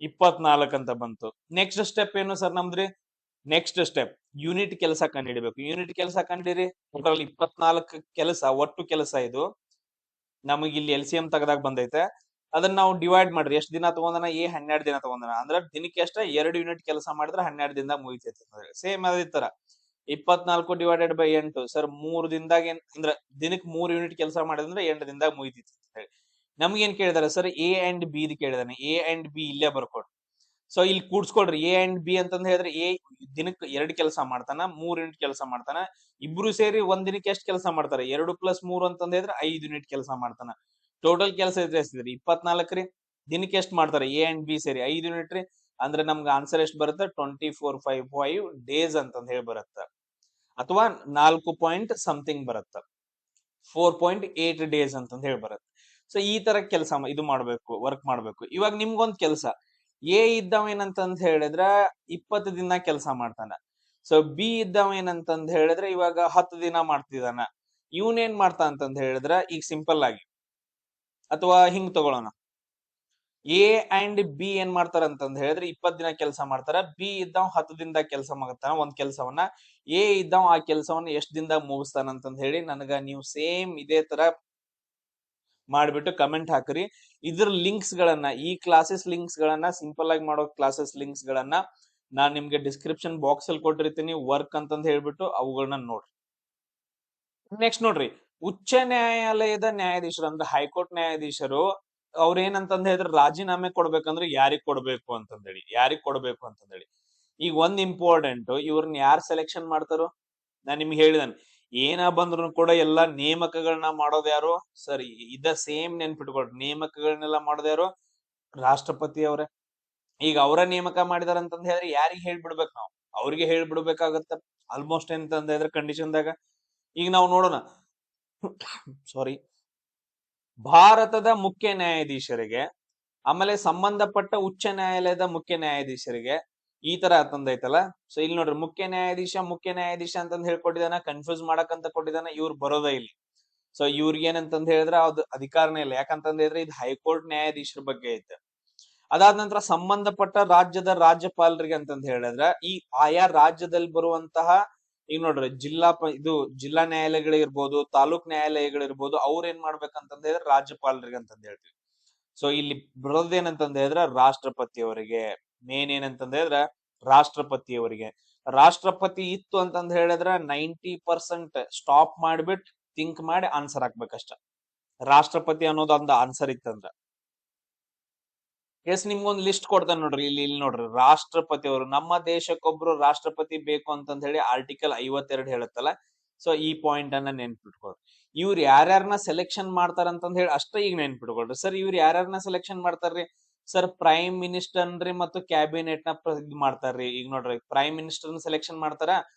24 ಅಂತ ಬಂತು. ನೆಕ್ಸ್ಟ್ ಸ್ಟೆಪ್ ಏನು ಸರ್ ನಮ್ದ್ರಿ? ನೆಕ್ಸ್ಟ್ ಸ್ಟೆಪ್ ಯೂನಿಟ್ ಕೆಲಸ ಕಂಡುಹಿಡಿಬೇಕು. ಯೂನಿಟ್ ಕೆಲಸ ಕಂಡಿರಿ, ಟೋಟಲ್ 24 ಕೆಲಸ, ಒಟ್ಟು ಕೆಲಸ ಇದು ನಮಗೆ ಇಲ್ಲಿ ಎಲ್ ಸಿ ಎಂ ತೆಗದಾಗ ಬಂದೈತೆ. ಅದನ್ನ ನಾವು ಡಿವೈಡ್ ಮಾಡ್ರಿ, ಎಷ್ಟು ದಿನ ತಗೊಂಡನ? 12 ದಿನ ತಗೊಂಡನ. ಅಂದ್ರೆ ದಿನಕ್ಕೆ ಎಷ್ಟ? 2 ಯೂನಿಟ್ ಕೆಲಸ ಮಾಡಿದ್ರೆ 12 ದಿನದಾಗ ಮುಗಿತೈತಿ. ಸೇಮ್ ಅದೇ ತರ 24 ಡಿವೈಡೆಡ್ ಬೈ 8 ಸರ್, 3 ದಿನದಾಗ ಅಂದ್ರೆ ದಿನಕ್ಕೆ 3 ಯೂನಿಟ್ ಕೆಲಸ ಮಾಡಿದ್ರೆ 8 ದಿನದಾಗ ಮುಗಿತೈತಿ ಅಂತ ಹೇಳಿ. ನಮ್ಗೇನ್ ಕೇಳಿದಾರೆ ಸರ್? ಎ ಅಂಡ್ ಬಿ ಕೇಳಿದಾನೆ. ಎ ಅಂಡ್ ಬಿ ಇಲ್ಲೇ ಬರ್ಕೊಡ್ರಿ. ಸೊ ಇಲ್ಲಿ ಕೂಡ್ಸ್ಕೊಳ್ರಿ. ಎ ಅಂಡ್ ಬಿ ಅಂತಂದ್ ಹೇಳಿದ್ರೆ, ಎ ದಿನಕ್ಕೆ 2 ಕೆಲಸ ಮಾಡ್ತಾನ, 3 ಯೂನಿಟ್ ಕೆಲಸ ಮಾಡ್ತಾನ. ಇಬ್ರು ಸೇರಿ ಒಂದ್ ದಿನಕ್ಕೆ ಎಷ್ಟು ಕೆಲಸ ಮಾಡ್ತಾರೆ? 2 + 3 ಅಂತಂದ್ ಹೇಳಿದ್ರೆ 5 ಯೂನಿಟ್ ಕೆಲಸ ಮಾಡ್ತಾನ. ಟೋಟಲ್ ಕೆಲಸ ಎಷ್ಟಿದ್ರಿ? 24 ರೀ. ದಿನಕ್ಕೆ ಎಷ್ಟು ಮಾಡ್ತಾರೆ? ಎ ಅಂಡ್ ಬಿ ಸೇರಿ 5 ಯೂನಿಟ್ ರೀ. ಅಂದ್ರೆ ನಮ್ಗೆ ಆನ್ಸರ್ ಎಷ್ಟು ಬರುತ್ತೆ? 24.5 ಡೇಸ್ ಅಂತಂದ್ ಹೇಳಿ ಬರುತ್ತೆ, ಅಥವಾ 4 ಪಾಯಿಂಟ್ ಸಮಥಿಂಗ್ ಬರುತ್ತೆ, 4.8 ಡೇಸ್ ಅಂತಂದ್ ಹೇಳಿ ಬರುತ್ತೆ. ಸೊ ಈ ತರ ಕೆಲಸ ಇದು ಮಾಡ್ಬೇಕು, ವರ್ಕ್ ಮಾಡ್ಬೇಕು. ಇವಾಗ ನಿಮ್ಗೊಂದ್ ಕೆಲಸ, ಎ ಇದ್ದವ ಏನಂತಂದ್ ಹೇಳಿದ್ರ 20 ದಿನ ಕೆಲಸ ಮಾಡ್ತಾನ. ಸೊ ಬಿ ಇದ್ದವ ಏನಂತಂದ್ ಹೇಳಿದ್ರೆ ಇವಾಗ 10 ದಿನ ಮಾಡ್ತಿದಾನ. ಇವನೇನ್ ಮಾಡ್ತಾ ಅಂತಂದ್ ಹೇಳಿದ್ರ, ಈಗ ಸಿಂಪಲ್ ಆಗಿ ಅಥವಾ ಹಿಂಗ್ ತಗೊಳ್ಳೋಣ, ಎ ಅಂಡ್ ಬಿ ಏನ್ ಮಾಡ್ತಾರ ಅಂತಂದ್ ಹೇಳಿದ್ರೆ 20 ದಿನ ಕೆಲಸ ಮಾಡ್ತಾರ. ಬಿ ಇದ್ದವ್ 10 ದಿನದಾಗ ಕೆಲಸ ಮಾಡ್ತಾನ ಒಂದ್ ಕೆಲಸವನ್ನ. ಎ ಇದ್ದವ್ ಆ ಕೆಲಸವನ್ನ ಎಷ್ಟ್ ದಿನದಾಗ ಮುಗಿಸ್ತಾನ ಅಂತಂದ್ ಹೇಳಿ ನನಗ ನೀವು ಸೇಮ್ ಇದೇ ತರ ಮಾಡ್ಬಿಟ್ಟು ಕಮೆಂಟ್ ಹಾಕ್ರಿ. ಇದ್ರ ಲಿಂಕ್ಸ್ ಗಳನ್ನ, ಈ ಕ್ಲಾಸಸ್ ಲಿಂಕ್ಸ್ ಗಳನ್ನ, ಸಿಂಪಲ್ ಆಗಿ ಮಾಡೋ ಕ್ಲಾಸಸ್ ಲಿಂಕ್ಸ್ ಗಳನ್ನ ನಾನ್ ನಿಮ್ಗೆ ಡಿಸ್ಕ್ರಿಪ್ಷನ್ ಬಾಕ್ಸ್ ಅಲ್ಲಿ ಕೊಟ್ಟಿರ್ತೀನಿ. ವರ್ಕ್ ಅಂತಂದ್ ಹೇಳ್ಬಿಟ್ಟು ಅವುಗಳನ್ನ ನೋಡ್ರಿ. ನೆಕ್ಸ್ಟ್ ನೋಡ್ರಿ, ಉಚ್ಚ ನ್ಯಾಯಾಲಯದ ನ್ಯಾಯಾಧೀಶರು ಅಂದ್ರೆ ಹೈಕೋರ್ಟ್ ನ್ಯಾಯಾಧೀಶರು ಅವ್ರ ಏನಂತಂದ್ ಹೇಳಿದ್ರೆ, ರಾಜೀನಾಮೆ ಕೊಡ್ಬೇಕಂದ್ರೆ ಯಾರಿಗ್ ಕೊಡ್ಬೇಕು ಅಂತಂದೇಳಿ, ಈಗ ಒಂದ್ ಇಂಪಾರ್ಟೆಂಟ್, ಇವ್ರನ್ನ ಯಾರು ಸೆಲೆಕ್ಷನ್ ಮಾಡ್ತಾರೋ? ನಾನ್ ನಿಮ್ಗೆ ಹೇಳಿದಾನೆ, ಏನ ಬಂದ್ರು ಕೂಡ ಎಲ್ಲಾ ನೇಮಕಗಳನ್ನ ಮಾಡೋದು ಯಾರು ಸರ್? ಇದ ಸೇಮ್ ನೆನ್ಪಿಟ್ಕೊಳ್ರಿ, ನೇಮಕಗಳನ್ನೆಲ್ಲ ಮಾಡೋದು ಯಾರು? ರಾಷ್ಟ್ರಪತಿ ಅವರೇ. ಈಗ ಅವರ ನೇಮಕ ಮಾಡಿದಾರ ಅಂತಂದ್ ಹೇಳಿದ್ರೆ ಯಾರಿಗ್ ಹೇಳ್ಬಿಡ್ಬೇಕು? ನಾವು ಅವ್ರಿಗೆ ಹೇಳ್ಬಿಡ್ಬೇಕಾಗತ್ತ ಆಲ್ಮೋಸ್ಟ್ ಅಂತಂದ ಹೇಳಿದ್ರೆ ಕಂಡೀಷನ್ದಾಗ. ಈಗ ನಾವು ನೋಡೋಣ, ಸಾರಿ, ಭಾರತದ ಮುಖ್ಯ ನ್ಯಾಯಾಧೀಶರಿಗೆ, ಆಮೇಲೆ ಸಂಬಂಧಪಟ್ಟ ಉಚ್ಚ ನ್ಯಾಯಾಲಯದ ಮುಖ್ಯ ನ್ಯಾಯಾಧೀಶರಿಗೆ ಈ ತರ ತಂದೈತಲ್ಲ. ಸೊ ಇಲ್ಲಿ ನೋಡ್ರಿ, ಮುಖ್ಯ ನ್ಯಾಯಾಧೀಶ ಅಂತಂದ್ ಹೇಳ್ಕೊಟ್ಟಿದಾನ, ಕನ್ಫ್ಯೂಸ್ ಮಾಡಕಂತ ಕೊಟ್ಟಿದಾನ. ಇವ್ರು ಬರೋದೇ ಇಲ್ಲಿ. ಸೊ ಇವ್ರಿಗೆ ಏನಂತಂದ್ ಹೇಳಿದ್ರೆ ಅದು ಅಧಿಕಾರನೇ ಇಲ್ಲ. ಯಾಕಂತಂದ್ ಹೇಳಿದ್ರೆ ಇದು ಹೈಕೋರ್ಟ್ ನ್ಯಾಯಾಧೀಶರ ಬಗ್ಗೆ ಐತೆ. ಅದಾದ ನಂತರ ಸಂಬಂಧಪಟ್ಟ ರಾಜ್ಯದ ರಾಜ್ಯಪಾಲರಿಗೆ ಅಂತಂದ್ ಹೇಳಿದ್ರೆ, ಈ ಆಯಾ ರಾಜ್ಯದಲ್ಲಿ ಬರುವಂತಹ, ಈಗ ನೋಡ್ರಿ, ಜಿಲ್ಲಾ ನ್ಯಾಯಾಲಯಗಳಿರ್ಬೋದು, ತಾಲೂಕ್ ನ್ಯಾಯಾಲಯಗಳಿರ್ಬೋದು, ಅವ್ರ ಏನ್ ಮಾಡ್ಬೇಕಂತಂದ್ ಹೇಳಿದ್ರೆ ರಾಜ್ಯಪಾಲರಿಗೆ ಅಂತಂದ್ ಹೇಳ್ತೀವಿ. ಸೊ ಇಲ್ಲಿ ಬರೋದೇನಂತಂದ್ ಹೇಳಿದ್ರೆ ರಾಷ್ಟ್ರಪತಿಯವರಿಗೆ. ಮೇನ್ ಏನಂತಂದ್ ಹೇಳಿದ್ರೆ ರಾಷ್ಟ್ರಪತಿಯವರಿಗೆ. ರಾಷ್ಟ್ರಪತಿ ಇತ್ತು ಅಂತಂದ್ ಹೇಳಿದ್ರೆ 90% ಸ್ಟಾಪ್ ಮಾಡ್ಬಿಟ್ಟು ಥಿಂಕ್ ಮಾಡಿ ಆನ್ಸರ್ ಹಾಕ್ಬೇಕಷ್ಟ. ರಾಷ್ಟ್ರಪತಿ ಅನ್ನೋದು ಒಂದು ಆನ್ಸರ್ ಇತ್ತಂದ್ರ ಎಸ್, ನಿಮ್ಗೊಂದು ಲಿಸ್ಟ್ ಕೊಡ್ತಾನೆ ನೋಡ್ರಿ. ಇಲ್ಲಿ ನೋಡ್ರಿ, ರಾಷ್ಟ್ರಪತಿ ಅವರು, ನಮ್ಮ ದೇಶಕ್ಕೊಬ್ರು ರಾಷ್ಟ್ರಪತಿ ಬೇಕು ಅಂತಂದ್ ಹೇಳಿ ಆರ್ಟಿಕಲ್ 52 ಹೇಳುತ್ತಲ್ಲ. ಸೊ ಈ ಪಾಯಿಂಟ್ ಅನ್ನ ನೆನ್ಪಿಟ್ಕೊಳ್ರಿ. ಇವ್ರು ಯಾರ್ಯಾರನ್ನ ಸೆಲೆಕ್ಷನ್ ಮಾಡ್ತಾರಂತಂದ್ ಹೇಳಿ ಅಷ್ಟೇ ಈಗ ನೆನ್ಪಿಟ್ಕೊಳ್ರಿ. ಸರ್ ಇವ್ರು ಯಾರ್ಯಾರನ್ನ ಸೆಲೆಕ್ಷನ್ ಮಾಡ್ತಾರ್ರಿ? ಸರ್ ಪ್ರೈಮ್ ಮಿನಿಸ್ಟರ್ ಮತ್ತು ಕ್ಯಾಬಿನೆಟ್ ನ ಇದು ಮಾಡ್ತಾರ್ರಿ. ಈಗ ನೋಡ್ರಿ, ಪ್ರೈಮ್ ಮಿನಿಸ್ಟರ್ ಸೆಲೆಕ್ಷನ್ ಮಾಡ್ತಾರ.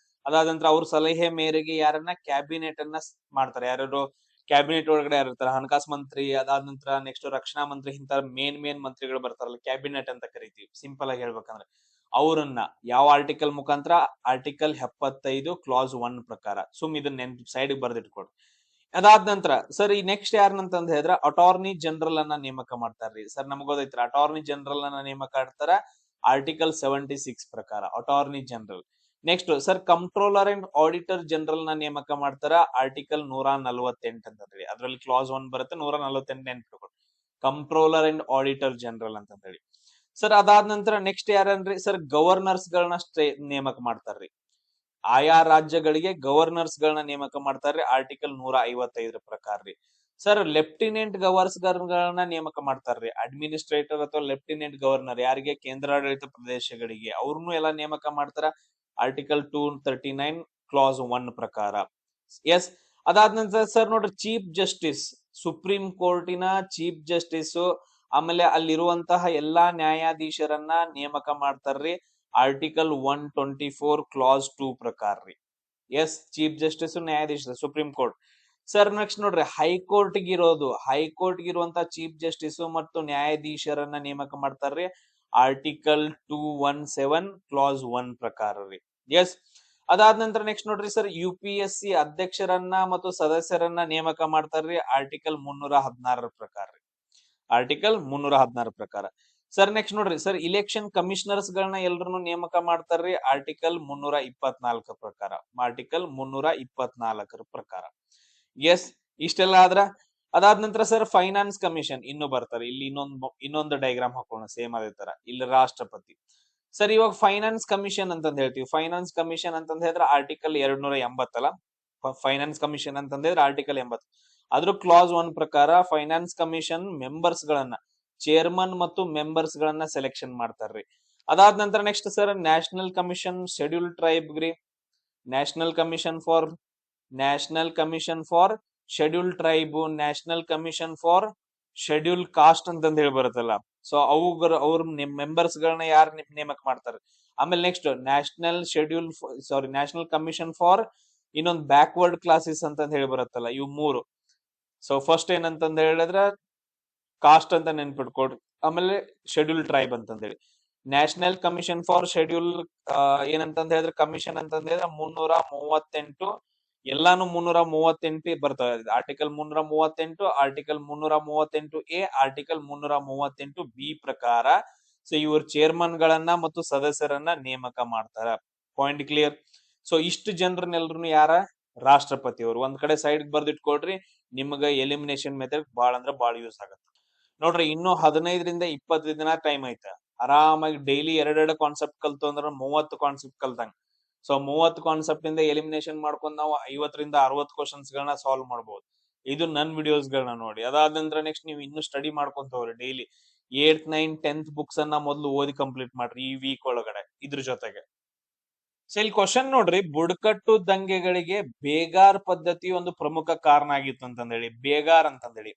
ಅದಾದ ನಂತರ ಅವ್ರ ಸಲಹೆ ಮೇರೆಗೆ ಯಾರನ್ನ ಕ್ಯಾಬಿನೆಟ್ ಅನ್ನ ಮಾಡ್ತಾರೆ. ಯಾರು ಕ್ಯಾಬಿನೆಟ್ ಒಳಗಡೆ ಯಾರು ಇರ್ತಾರೆ? ಹಣಕಾಸು ಮಂತ್ರಿ, ಅದಾದ ನಂತರ ನೆಕ್ಸ್ಟ್ ರಕ್ಷಣಾ ಮಂತ್ರಿ, ಇಂತ ಮೇನ್ ಮಂತ್ರಿಗಳು ಬರ್ತಾರಲ್ಲ, ಕ್ಯಾಬಿನೆಟ್ ಅಂತ ಕರಿತೀವಿ ಸಿಂಪಲ್ ಆಗಿ ಹೇಳ್ಬೇಕಂದ್ರೆ. ಅವ್ರನ್ನ ಯಾವ ಆರ್ಟಿಕಲ್ ಮುಖಾಂತರ? ಆರ್ಟಿಕಲ್ 75 ಕ್ಲಾಸ್ 1 ಪ್ರಕಾರ. ಇದನ್ನ ನೆನ್ಪು ಸೈಡ್ ಬರ್ದಿಟ್ಕೊಡ್ರಿ. ಅದಾದ ನಂತರ ಸರ್ ಈ ನೆಕ್ಸ್ಟ್ ಯಾರನ್ನಂತಂದ್ ಹೇಳಿದ್ರೆ ಅಟಾರ್ನಿ ಜನರಲ್ ಅನ್ನ ನೇಮಕ ಮಾಡ್ತಾರ್ರಿ. ಸರ್ ನಮಗ್ ಗೊತ್ತೈತ್ರಿ, ಅಟಾರ್ನಿ ಜನರಲ್ ಅನ್ನ ನೇಮಕ ಮಾಡ್ತಾರ ಆರ್ಟಿಕಲ್ 76 ಪ್ರಕಾರ, attorney general. Next sir controller and auditor general ನ ನೇಮಕ ಮಾಡ್ತಾರ ಆರ್ಟಿಕಲ್ 148 ಅಂತ ಹೇಳಿ. ಅದ್ರಲ್ಲಿ ಕ್ಲಾಸ್ 1 ಬರುತ್ತೆ, 148 ನೆನ್ಪಿಟ್ಕೊಳ್ರಿ, ಕಂಟ್ರೋಲರ್ ಅಂಡ್ ಆಡಿಟರ್ ಜನರಲ್ ಅಂತ ಹೇಳಿ. ಸರ್ ಅದಾದ ನಂತರ ನೆಕ್ಸ್ಟ್ ಯಾರನ್ರಿ? ಸರ್ ಗವರ್ನರ್ಸ್ ಗಳನ್ನ ನೇಮಕ ಮಾಡ್ತಾರ್ರಿ. ಆಯಾ ರಾಜ್ಯಗಳಿಗೆ ಗವರ್ನರ್ಸ್ ಗಳನ್ನ ನೇಮಕ ಮಾಡ್ತಾರ್ರಿ ಆರ್ಟಿಕಲ್ 155 ಪ್ರಕಾರ ರೀ. ಸರ್ ಲೆಫ್ಟಿನೆಂಟ್ ಗವರ್ನರ್ಸ್ ನೇಮಕ ಮಾಡ್ತಾರ್ರಿ. ಅಡ್ಮಿನಿಸ್ಟ್ರೇಟರ್ ಅಥವಾ ಲೆಫ್ಟಿನೆಂಟ್ ಗವರ್ನರ್ ಯಾರಿಗೆ? ಕೇಂದ್ರಾಡಳಿತ ಪ್ರದೇಶಗಳಿಗೆ. ಅವ್ರನ್ನು ಎಲ್ಲಾ ನೇಮಕ ಮಾಡ್ತಾರ ಆರ್ಟಿಕಲ್ 239 ಕ್ಲಾಸ್ 1 ಪ್ರಕಾರ. ಎಸ್, ಅದಾದ ನಂತರ ಸರ್ ನೋಡ್ರಿ, ಚೀಫ್ ಜಸ್ಟಿಸ್, ಸುಪ್ರೀಂ ಕೋರ್ಟಿನ ಚೀಫ್ ಜಸ್ಟಿಸ್, ಆಮೇಲೆ ಅಲ್ಲಿರುವಂತಹ ಎಲ್ಲಾ ನ್ಯಾಯಾಧೀಶರನ್ನ ನೇಮಕ ಮಾಡ್ತಾರ್ರಿ ಆರ್ಟಿಕಲ್ 124 ಕ್ಲಾಸ್ 2 ಪ್ರಕಾರ ರೀ. ಎಸ್, ಚೀಫ್ ಜಸ್ಟಿಸ್ ನ್ಯಾಯಾಧೀಶ ಸುಪ್ರೀಂ ಕೋರ್ಟ್. ಸರ್ ನೆಕ್ಸ್ಟ್ ನೋಡ್ರಿ, ಹೈಕೋರ್ಟ್ ಇರುವಂತಹ ಚೀಫ್ ಜಸ್ಟಿಸ್ ಮತ್ತು ನ್ಯಾಯಾಧೀಶರನ್ನ ನೇಮಕ ಮಾಡ್ತಾರ್ರಿ ಆರ್ಟಿಕಲ್ 217 ಕ್ಲಾಸ್ 1 ಪ್ರಕಾರ ರೀ. ಎಸ್, ಅದಾದ ನಂತರ ನೆಕ್ಸ್ಟ್ ನೋಡ್ರಿ ಸರ್, UPSC ಅಧ್ಯಕ್ಷರನ್ನ ಮತ್ತು ಸದಸ್ಯರನ್ನ ನೇಮಕ ಮಾಡ್ತಾರ್ರಿ ಆರ್ಟಿಕಲ್ 316 ಪ್ರಕಾರ ರೀ. ಆರ್ಟಿಕಲ್ 316 ಪ್ರಕಾರ. ಸರ್ ನೆಕ್ಸ್ಟ್ ನೋಡ್ರಿ ಸರ್, ಇಲೆಕ್ಷನ್ ಕಮಿಷನರ್ಸ್ ಗಳನ್ನ ಎಲ್ರನ್ನು ನೇಮಕ ಮಾಡ್ತಾರ್ರಿ ಆರ್ಟಿಕಲ್ 324 ಪ್ರಕಾರ. ಆರ್ಟಿಕಲ್ 324 ಪ್ರಕಾರ. ಎಸ್, ಇಷ್ಟೆಲ್ಲ ಆದ್ರ ಅದಾದ ನಂತರ ಸರ್ ಫೈನಾನ್ಸ್ ಕಮಿಷನ್ ಇನ್ನು ಬರ್ತಾರೆ. ಇಲ್ಲಿ ಇನ್ನೊಂದು ಡೈಗ್ರಾಮ್ ಹಾಕೋಣ ಸೇಮ್ ಅದೇ ತರ. ಇಲ್ಲಿ ರಾಷ್ಟ್ರಪತಿ. ಸರ್ ಇವಾಗ ಫೈನಾನ್ಸ್ ಕಮಿಷನ್ ಅಂತಂದ್ ಹೇಳ್ತೀವಿ. ಫೈನಾನ್ಸ್ ಕಮಿಷನ್ ಅಂತಂದ್ ಹೇಳಿದ್ರೆ ಆರ್ಟಿಕಲ್ 280 ಅಲ್ಲ. ಫೈನಾನ್ಸ್ ಕಮಿಷನ್ ಅಂತಂದ್ ಹೇಳಿದ್ರೆ ಆರ್ಟಿಕಲ್ 80. ಅದ್ರ ಕ್ಲಾಸ್ 1 ಪ್ರಕಾರ ಫೈನಾನ್ಸ್ ಕಮಿಷನ್ ಮೆಂಬರ್ಸ್ ಗಳನ್ನ, ಚೇರ್ಮನ್ ಮತ್ತು ಮೆಂಬರ್ಸ್ ಗಳನ್ನ ಸೆಲೆಕ್ಷನ್ ಮಾಡ್ತಾರ್ರಿ. ಅದಾದ ನಂತರ next sir national commission schedule tribe ಗ್ರಿ. National commission for schedule tribe, national commission for schedule caste ಅಂತಂದ್ ಹೇಳಿ ಬರುತ್ತಲ್ಲ. ಸೊ ಅವ್ರ ಮೆಂಬರ್ಸ್ ಗಳನ್ನ ಯಾರು ನೇಮಕ ಮಾಡ್ತಾರೆ. ಆಮೇಲೆ ನೆಕ್ಸ್ಟ್ ನ್ಯಾಷನಲ್ ಕಮಿಷನ್ ಫಾರ್ ಇನ್ನೊಂದು ಬ್ಯಾಕ್ವರ್ಡ್ ಕ್ಲಾಸಸ್ ಅಂತಂದ್ ಹೇಳಿ ಬರುತ್ತಲ್ಲ. ಇವು 3. ಸೊ ಫಸ್ಟ್ ಏನಂತಂದ್ ಹೇಳಿದ್ರೆ ಕಾಸ್ಟ್ ಅಂತ ನೆನ್ಪಿಟ್ಕೊಡ್ರಿ. ಆಮೇಲೆ ಶೆಡ್ಯೂಲ್ ಟ್ರೈಬ್ ಅಂತಂದ್ ಹೇಳಿ. ನ್ಯಾಷನಲ್ ಕಮಿಷನ್ ಫಾರ್ ಶೆಡ್ಯೂಲ್ ಏನಂತಂದ್ ಹೇಳಿದ್ರೆ ಕಮಿಷನ್ ಅಂತಂದ್ ಹೇಳಿದ್ರೆ 338 ಎಲ್ಲಾನು 338 ಬರ್ತವೆ. Article 338, article 338A, article 338B ಪ್ರಕಾರ. ಸೊ ಇವ್ರ ಚೇರ್ಮನ್ ಗಳನ್ನ ಮತ್ತು ಸದಸ್ಯರನ್ನ ನೇಮಕ ಮಾಡ್ತಾರ. Point clear. ಸೊ ಇಷ್ಟು ಜನರನ್ನೆಲ್ಲರೂ ಯಾರ ರಾಷ್ಟ್ರಪತಿ ಅವರು ಒಂದ್ ಕಡೆ ಸೈಡ್ ಬರ್ದಿಟ್ಕೊಡ್ರಿ. ನಿಮ್ಗ ಎಲಿಮಿನೇಷನ್ ಮೆಥಡ್ ಬಾಳ ಅಂದ್ರ ಬಾಳ ಯೂಸ್ ಆಗತ್ತೆ ನೋಡ್ರಿ. ಇನ್ನು 15ರಿಂದ 20 ದಿನ ಟೈಮ್ ಐತೆ. ಆರಾಮಾಗಿ ಡೈಲಿ ಎರಡೆರಡು ಕಾನ್ಸೆಪ್ಟ್ ಕಲ್ತು ಅಂದ್ರ 30 ಕಾನ್ಸೆಪ್ಟ್ ಕಲ್ತಂಗ. ಸೊ 30 ಕಾನ್ಸೆಪ್ಟ್ ಇಂದ ಎಲಿಮಿನೇಷನ್ ಮಾಡ್ಕೊಂಡು ನಾವು 50ರಿಂದ 60 ಕ್ವಶನ್ಸ್ ಗಳನ್ನ ಸಾಲ್ವ್ ಮಾಡಬಹುದು. ಇದು ನನ್ ವಿಡಿಯೋಸ್ ಗಳನ್ನ ನೋಡಿ. ಅದಾದ ನಂತರ ನೆಕ್ಸ್ಟ್ ನೀವು ಇನ್ನು ಸ್ಟಡಿ ಮಾಡ್ಕೊಂತ ಹೋಗ್ರಿ. Daily 8th 9th 10th books ಅನ್ನ ಮೊದಲು ಓದಿ ಕಂಪ್ಲೀಟ್ ಮಾಡ್ರಿ ಈ ವೀಕ್ ಒಳಗಡೆ. ಇದ್ರ ಜೊತೆಗೆ ಸೊ ಇಲ್ಲಿ ಕ್ವಶನ್ ನೋಡ್ರಿ, ಬುಡಕಟ್ಟು ದಂಗೆಗಳಿಗೆ ಬೇಗಾರ್ ಪದ್ಧತಿ ಒಂದು ಪ್ರಮುಖ ಕಾರಣ ಆಗಿತ್ತು ಅಂತಂದೇಳಿ. ಬೇಗಾರ್ ಅಂತಂದೇಳಿ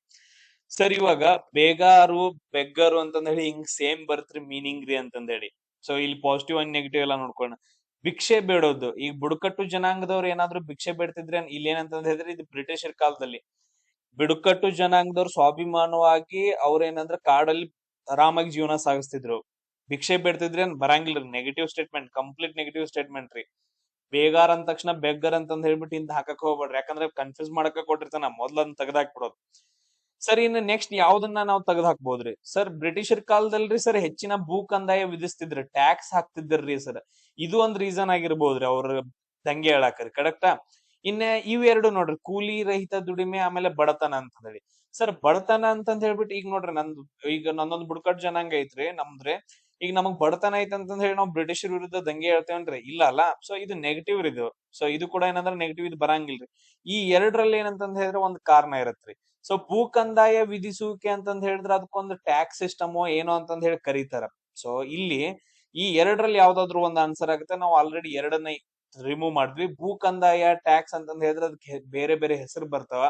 ಸರ್ ಇವಾಗ ಬೇಗಾರು ಬೆಗ್ಗರು ಅಂತಂದೇಳಿ ಹಿಂಗ್ ಸೇಮ್ ಬರ್ತ್ರಿ ಮೀನಿಂಗ್ ರೀ ಅಂತಂದೇಳಿ. ಸೊ ಇಲ್ಲಿ ಪಾಸಿಟಿವ್ ಅಂಡ್ ನೆಗೆಟಿವ್ ಎಲ್ಲ ನೋಡ್ಕೊಳ್ಳೋಣ. ಭಿಕ್ಷೆ ಬೇಡೋದು, ಈಗ ಬುಡಕಟ್ಟು ಜನಾಂಗದವ್ರು ಏನಾದ್ರು ಭಿಕ್ಷೆ ಬೇಡ್ತಿದ್ರೆ ಇಲ್ಲಿ ಏನಂತ ಹೇಳಿದ್ರೆ ಇದು ಬ್ರಿಟಿಷರ್ ಕಾಲದಲ್ಲಿ ಬುಡಕಟ್ಟು ಜನಾಂಗದವ್ರು ಸ್ವಾಭಿಮಾನವಾಗಿ ಅವ್ರೇನಂದ್ರೆ ಕಾಡಲ್ಲಿ ಆರಾಮಾಗಿ ಜೀವನ ಸಾಗಿಸ್ತಿದ್ರು. ಭಿಕ್ಷೆ ಬೇಡ್ತಿದ್ರೆ ಬರಂಗಿಲ್ಲ. Negative statement, complete negative statement ರೀ. ಬೇಗಾರ್ ಅಂದ ತಕ್ಷಣ ಬೆಗ್ಗರ್ ಅಂತಂದ್ ಹೇಳ್ಬಿಟ್ಟು ಇಂದ ಹಾಕಕ್ ಹೋಗ್ಬೇಡ್ರಿ. ಯಾಕಂದ್ರೆ ಕನ್ಫ್ಯೂಸ್ ಮಾಡಕ ಕೊಟ್ಟಿರ್ತಾನ, ಮೊದ್ಲಂದ್ ತೆಗ್ದಾಕ್ಬಿಡೋದು. ಸರ್ ಇನ್ನು ನೆಕ್ಸ್ಟ್ ಯಾವ್ದನ್ನ ನಾವು ತೆಗೆದು ಹಾಕ್ಬೋದ್ರಿ ಸರ್? ಬ್ರಿಟಿಷರ್ ಕಾಲದಲ್ರಿ ಸರ್ ಹೆಚ್ಚಿನ ಭೂ ಕಂದಾಯ ವಿಧಿಸ್ತಿದ್ರಿ, ಟ್ಯಾಕ್ಸ್ ಹಾಕ್ತಿದ್ರಿ ಸರ್. ಇದು ಒಂದ್ ರೀಸನ್ ಆಗಿರ್ಬೋದ್ರಿ ಅವ್ರ ದಂಗೆ ಹೇಳಾಕ್ರಿ. ಕರೆಕ್ಟಾ? ಇನ್ನ ಇವೆರಡು ನೋಡ್ರಿ, ಕೂಲಿ ರಹಿತ ದುಡಿಮೆ ಆಮೇಲೆ ಬಡತನ ಅಂತ ಹೇಳಿ. ಸರ್ ಬಡತನ ಅಂತಂದ್ ಹೇಳ್ಬಿಟ್ಟು ಈಗ ನೋಡ್ರಿ ಈಗ ನನ್ನೊಂದ್ ಬುಡಕಟ್ಟು ಜನಾಂಗ ಐತ್ರಿ ನಮ್ದ್ರೆ. ಈಗ ನಮಗ್ ಬಡತನ ಐತೆ ಅಂತಂದ್ ಹೇಳಿ ನಾವು ಬ್ರಿಟಿಷರ್ ವಿರುದ್ಧ ದಂಗೆ ಹೇಳ್ತೇವನ್ರಿ? ಇಲ್ಲ ಅಲ್ಲ. ಸೊ ಇದು ನೆಗೆಟಿವ್ ಇದು. ಸೊ ಇದು ಕೂಡ ಏನಂದ್ರೆ ನೆಗೆಟಿವ್ ಇದು ಬರಂಗಿಲ್ರಿ. ಈ ಎರಡರಲ್ಲಿ ಏನಂತಂದ್ ಹೇಳಿದ್ರೆ ಒಂದ್ ಕಾರಣ ಇರತ್ರಿ. ಸೊ ಭೂ ಕಂದಾಯ ವಿಧಿಸುವಿಕೆ ಅಂತಂದ್ ಹೇಳಿದ್ರೆ ಅದಕ್ಕೊಂದು ಟ್ಯಾಕ್ಸ್ ಸಿಸ್ಟಮೋ ಏನೋ ಅಂತಂದ್ ಹೇಳಿ ಕರೀತಾರ. ಸೊ ಇಲ್ಲಿ ಈ ಎರಡರಲ್ಲಿ ಯಾವ್ದಾದ್ರು ಒಂದ್ ಆನ್ಸರ್ ಆಗುತ್ತೆ. ನಾವು ಆಲ್ರೆಡಿ ಎರಡನ್ನ ರಿಮೂವ್ ಮಾಡಿದ್ವಿ. ಭೂ ಕಂದಾಯ ಟ್ಯಾಕ್ಸ್ ಅಂತಂದ್ ಹೇಳಿದ್ರೆ ಅದಕ್ಕೆ ಬೇರೆ ಬೇರೆ ಹೆಸರು ಬರ್ತಾವ.